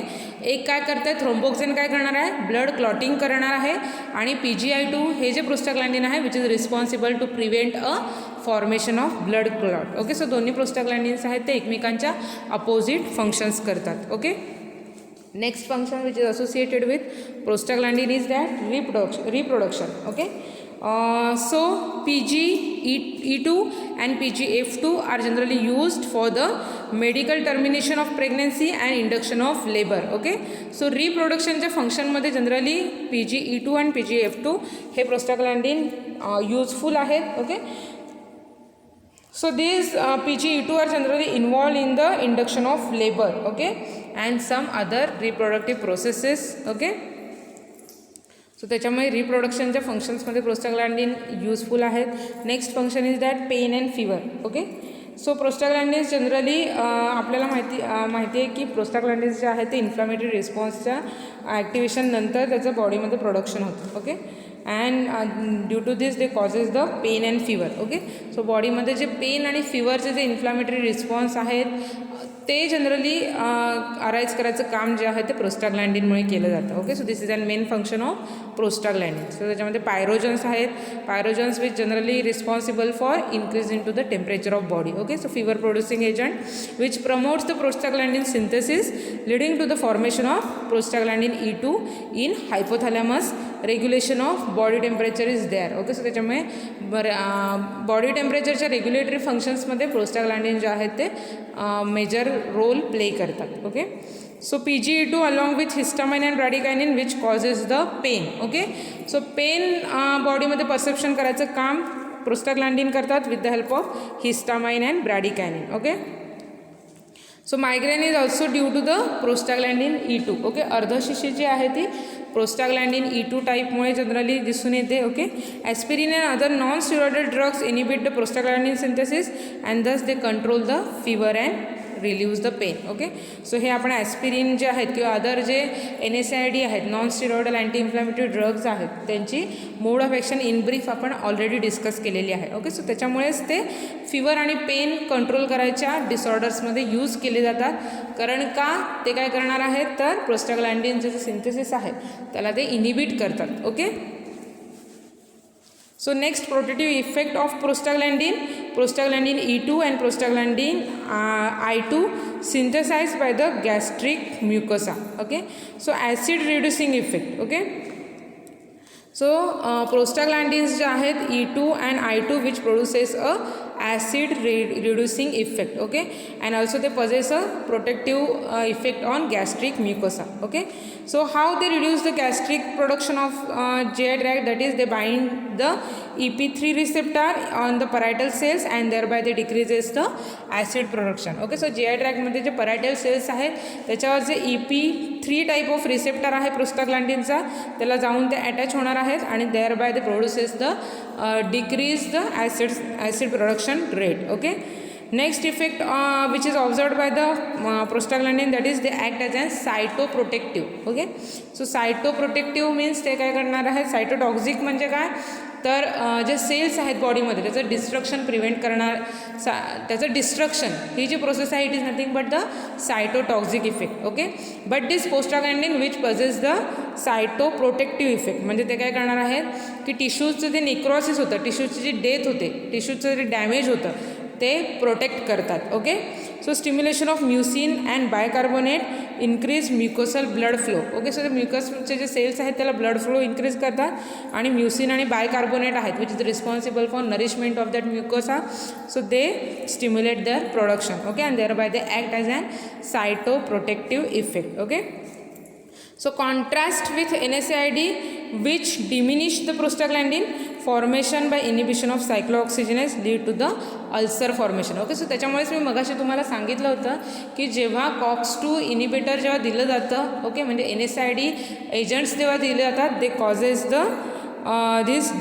एक काय करते, थ्रोम्बोक्सिन काय करणार आहे, ब्लड क्लॉटिंग करणार आहे, आणि PGI2 हे जे प्रोस्टाग्लॅन्डिन आहे which is responsible to prevent a formation of blood clot. Okay, so दोन्ही प्रोस्टाग्लॅन्डिन्स आहेत ते एकमेकांच्या अपोजिट फंक्शन्स करतात. Okay, next function which is associated with prostaglandin is that reproduction. Okay, so PGE2 and PGF2 are generally used for the medical termination of pregnancy and induction of labor. Okay, so reproductionच्या फंक्शनमध्ये generally PGE2 and PGF2 हे प्रोस्टाग्लॅन्डिन useful आहेत. Okay, so these PGE2 are generally involved in the induction of labor. Okay, and some other reproductive processes. Okay, so त्याच्यामुळे रिप्रोडक्शनच्या फंक्शन्समध्ये प्रोस्टाग्लॅन्डिन useful आहेत. Next function is that pain and fever. Okay, so prostaglandins generally आपल्याला माहिती आहे की प्रोस्टाग्लॅन्डिन्स जे आहे ते इन्फ्लामेटरी रिस्पॉन्सच्या ॲक्टिवेशन नंतर त्याचं बॉडीमध्ये प्रोडक्शन होतं. Okay, and due to this they causes the pain and fever. Okay, so बॉडीमध्ये जे पेन आणि फीवरचे जे इन्फ्लामेटरी रिस्पॉन्स आहेत ते जनरली अराईज करायचं काम जे आहे ते प्रोस्टाग्लॅन्डिनमुळे केलं जातं. Okay, so this is an main function of prostaglandin. So त्याच्यामध्ये पायरोजन्स आहेत, pyrogens which generally responsible for increase in to the temperature of body. Okay, so fever producing agent which promotes the prostaglandin synthesis leading to the formation of prostaglandin E2 in hypothalamus. Regulation of body temperature is there. Okay, so त्याच्यामुळे body टेम्परेचरच्या regulatory फंक्शन्समध्ये prostaglandin जे आहेत ते major role play करतात. Okay, so PGE2 along with histamine and bradykinin which causes the pain. Okay, so pain बॉडीमध्ये perception करायचं काम प्रोस्टाग्लॅन्डिन करतात with the help of histamine and bradykinin. Okay, so migraine is also due to the prostaglandin E2. Okay, अर्धशिशी जी आहे ती prostaglandin E2 टाईपमुळे generally दिसून येते. Okay, aspirin and other non steroidal drugs inhibit the prostaglandin synthesis and thus they control the fever and relieves the pain. Okay, so हे आपण aspirin जे आहेत किंवा अदर जे NSAID आहेत, नॉन स्टिरॉइडल अँटी इन्फ्लॅमेटरी ड्रग्ज आहेत, त्यांची मोड ऑफ ॲक्शन इन ब्रीफ आपण ऑलरेडी डिस्कस केलेली आहे. ओके, सो त्याच्यामुळेच ते फीवर आणि पेन कंट्रोल करायच्या डिसऑर्डर्समध्ये यूज केले जातात. कारण का ते काय करणार आहेत तर प्रोस्टाग्लॅन्डिनचे जे सिंथेसिस आहे त्याला ते इनिबिट करतात. Okay, so next protective effect of prostaglandin E2 and prostaglandin I2 synthesized by the gastric mucosa. Okay, so acid reducing effect. Okay, so prostaglandins जे आहेत E2 and I2 which produces a acid reducing effect. Okay, and also they possess a protective effect on gastric mucosa. Okay, so how they reduce the gastric production of GI tract, that is they bind the EP3 receptor on the parietal cells and thereby they decreases the acid production. Okay, so GI tract मध्ये जे parietal cells आहेत त्याच्यावर जे EP3 type of receptor आहे प्रोस्टाग्लॅन्डिनचा त्याला जाऊन ते attach होणार आहेत आणि thereby they produces the decrease the acid production rate. Okay, next effect which is observed by the prostaglandin, that is they act as a cytoprotective. Okay, so cytoprotective means ते काय करणार आहे, सायटोटॉक्सिक म्हणजे काय तर जे सेल्स आहेत बॉडीमध्ये त्याचं डिस्ट्रक्शन प्रिव्हेंट करणार, त्याचं डिस्ट्रक्शन ही जी प्रोसेस आहे it is nothing but the cytotoxic effect. Okay, but this prostaglandin which possess the cytoprotective effect, म्हणजे ते काय करणार आहेत की टिश्यूजचं जे निक्रोसिस होतं, टिश्यूची जी डेथ होते, टिश्यूचं जे डॅमेज होतं ते प्रोटेक्ट करतात. Okay, so stimulation of mucin and bicarbonate increase mucosal blood flow. Okay, so म्युकसचे जे सेल्स आहेत त्याला ब्लड फ्लो इन्क्रीज करतात आणि म्युसिन आणि बायकार्बोनेट आहेत which is responsible for nourishment of that mucosa, so they stimulate their production. Okay, and thereby they act as an cytoprotective effect. Okay, so contrast with NSAID which diminish the prostaglandin formation by inhibition of cyclooxygenase lead to the ulcer formation. Okay, so त्याच्यामुळेच मी मगाशी तुम्हाला सांगितलं होतं की जेव्हा COX-2 inhibitor जेव्हा दिलं जातं, ओके, म्हणजे NSAID एजंट्स जेव्हा दिले जातात they causes the this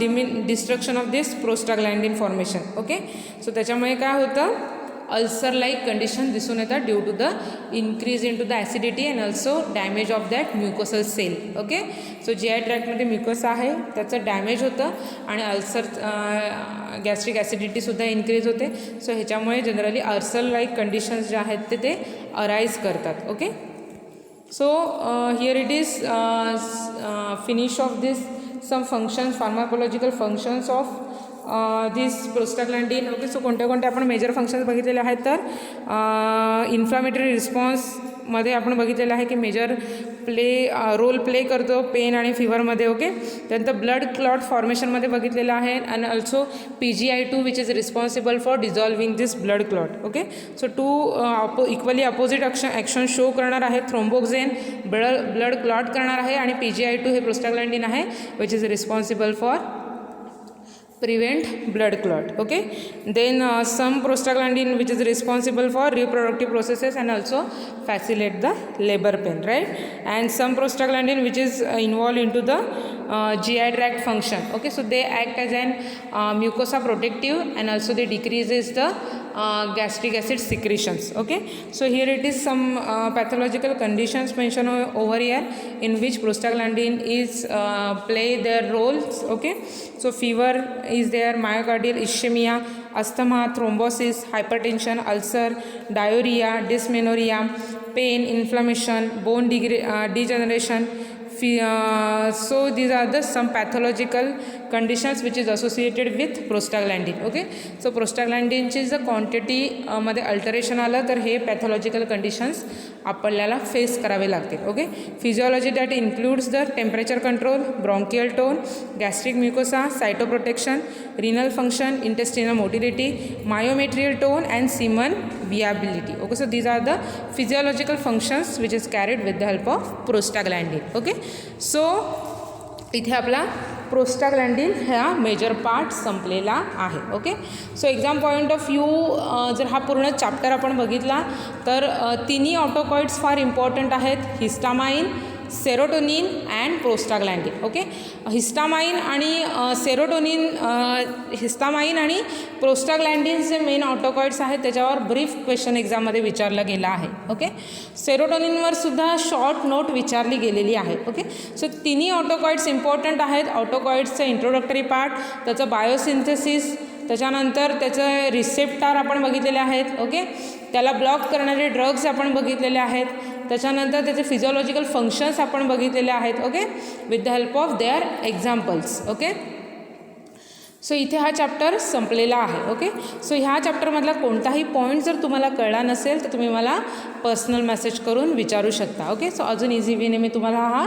destruction of this prostaglandin formation. Okay, so त्याच्यामुळे काय होतं अल्सर लाईक कंडिशन दिसून येतात due to the increase in to the acidity and also damage of that mucosal cell. Okay, so GI ट्रॅक्टमध्ये mucus आहे त्याचं damage होतं आणि अल्सर गॅस्ट्रिक ॲसिडिटीसुद्धा इन्क्रीज होते. सो ह्याच्यामुळे जनरली अल्सर लाईक कंडिशन्स जे आहेत ते अराईज करतात. Okay, so here it is finish of this some functions, pharmacological functions of this prostaglandin. Okay, so कोणते कोणते आपण मेजर फंक्शन्स बघितलेले आहेत तर इन्फ्लामेटरी रिस्पॉन्समध्ये आपण बघितलेलं आहे की मेजर रोल प्ले करतो पेन आणि फिवरमध्ये. ओके, त्यानंतर ब्लड क्लॉट फॉर्मेशनमध्ये बघितलेलं आहे and also PGI2 which is responsible for dissolving this blood clot. Okay, so to equally opposite action show करणार आहे. थ्रोम्बोक्सेन ब्लड क्लॉट करणार आहे आणि PGI2 हे प्रोस्टाग्लँडिन आहे which is responsible for prevent blood clot. Okay, then some prostaglandin which is responsible for reproductive processes and also facilitate the labor pain, right? And some prostaglandin which is involved into the GI tract function. Okay, so they act as an mucosa protective and also they decreases the gastric acid secretions. Okay, so here it is some pathological conditions mentioned over here in which prostaglandin is play their roles. Okay, so fever is there, myocardial ischemia, asthma, thrombosis, hypertension, ulcer, diarrhea, dysmenorrhea, pain, inflammation, bone degeneration. So these are the some pathological conditions which is associated with prostaglandin. Okay, so prostaglandinची जर quantity मध्ये alteration आलं तर हे pathological conditions आपल्याला face करावे लागतील. Okay, physiology that includes the temperature control, bronchial tone, gastric mucosa, cytoprotection, renal function, intestinal motility, myometrial tone and semen viability. Okay, so these are the physiological functions which is carried with the help of prostaglandin. Okay, so इथे आपला prostaglandin ह्या major part संपलेला आहे. Okay, so exam point of view जर हा पूर्ण chapter आपण बघितला तर तिन्ही ऑटोकॉइड्स फार इम्पॉर्टंट आहेत, histamine, serotonin and prostaglandin. Okay, histamine आणि सेरोटोनिन, हिस्टामाइन आणि प्रोस्टाग्लँडिन जे मेन ऑटोकॉइड्स आहेत त्याच्यावर ब्रीफ क्वेश्चन एक्झाममध्ये विचारला गेला आहे. ओके, सेरोटोनिनवर सुद्धा शॉर्ट नोट विचारली गेलेली आहे. ओके, सो तिन्ही ऑटोकॉइड्स इम्पॉर्टंट आहेत. ऑटोकॉइड्सचं इंट्रोडक्टरी पार्ट, त्याचं बायोसिंथेसिस, त्याच्यानंतर त्याचं रिसेप्टार आपण बघितलेले आहेत. ओके, त्याला ब्लॉक करणारे ड्रग्ज आपण बघितलेले आहेत. त्याच्यानंतर त्याचे फिजिओलॉजिकल फंक्शन्स आपण बघितलेले आहेत. Okay, with the help of their examples. Okay, so इथे हा चॅप्टर संपलेला आहे. ओके, सो ह्या चॅप्टरमधला कोणताही पॉईंट जर तुम्हाला कळला नसेल तर तुम्ही मला पर्सनल मेसेज करून विचारू शकता. ओके, सो अजून इझी वेने मी तुम्हाला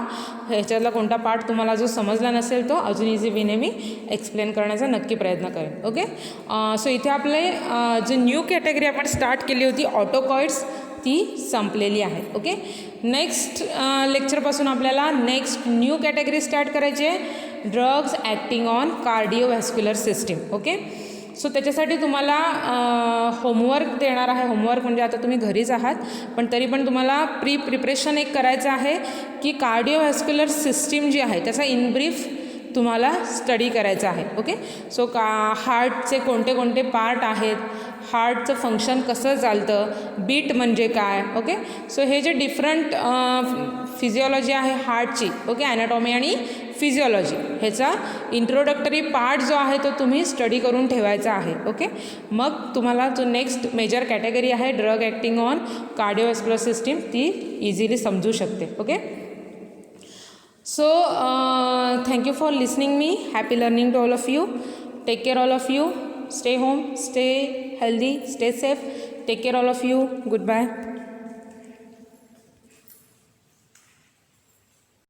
ह्याच्यातला कोणता पार्ट तुम्हाला जो समजला नसेल तो अजून इझी वेने मी एक्सप्लेन करण्याचा नक्की प्रयत्न करेन. ओके, सो इथे आपले जो न्यू कॅटेगरी आपण स्टार्ट केली होती ऑटोकॉइड्स ती संपलेली आहे. ओके, नेक्स्ट लेक्चरपासून आपल्याला नेक्स्ट न्यू कॅटेगरी स्टार्ट करायची आहे, drugs acting on cardiovascular system. Okay, so त्याच्यासाठी तुम्हाला होमवर्क देणार आहे. होमवर्क म्हणजे आता तुम्ही घरीच आहात पण तरी पण तुम्हाला प्रिपरेशन एक करायचं आहे की कार्डिओव्हॅस्क्युलर सिस्टीम जी आहे त्याचा इन ब्रीफ तुम्हाला स्टडी करायचा आहे. ओके, सो हार्टचे कोणते कोणते पार्ट आहेत, हार्टचं फंक्शन कसं चालतं, बीट म्हणजे काय. ओके, सो हे जे डिफरंट फिजिओलॉजी आहे हार्टची, ओके, ॲनाटॉमी आणि फिजिओलॉजी ह्याचा इंट्रोडक्टरी पार्ट जो आहे तो तुम्ही स्टडी करून ठेवायचा आहे. ओके, मग तुम्हाला जो नेक्स्ट मेजर कॅटेगरी आहे drug acting on cardiovascular system ती इझिली समजू शकते. Okay, so thank you for listening me. Happy learning to all of you. Take care all of you. Stay home, stay healthy, stay safe. Take care all of you. Goodbye.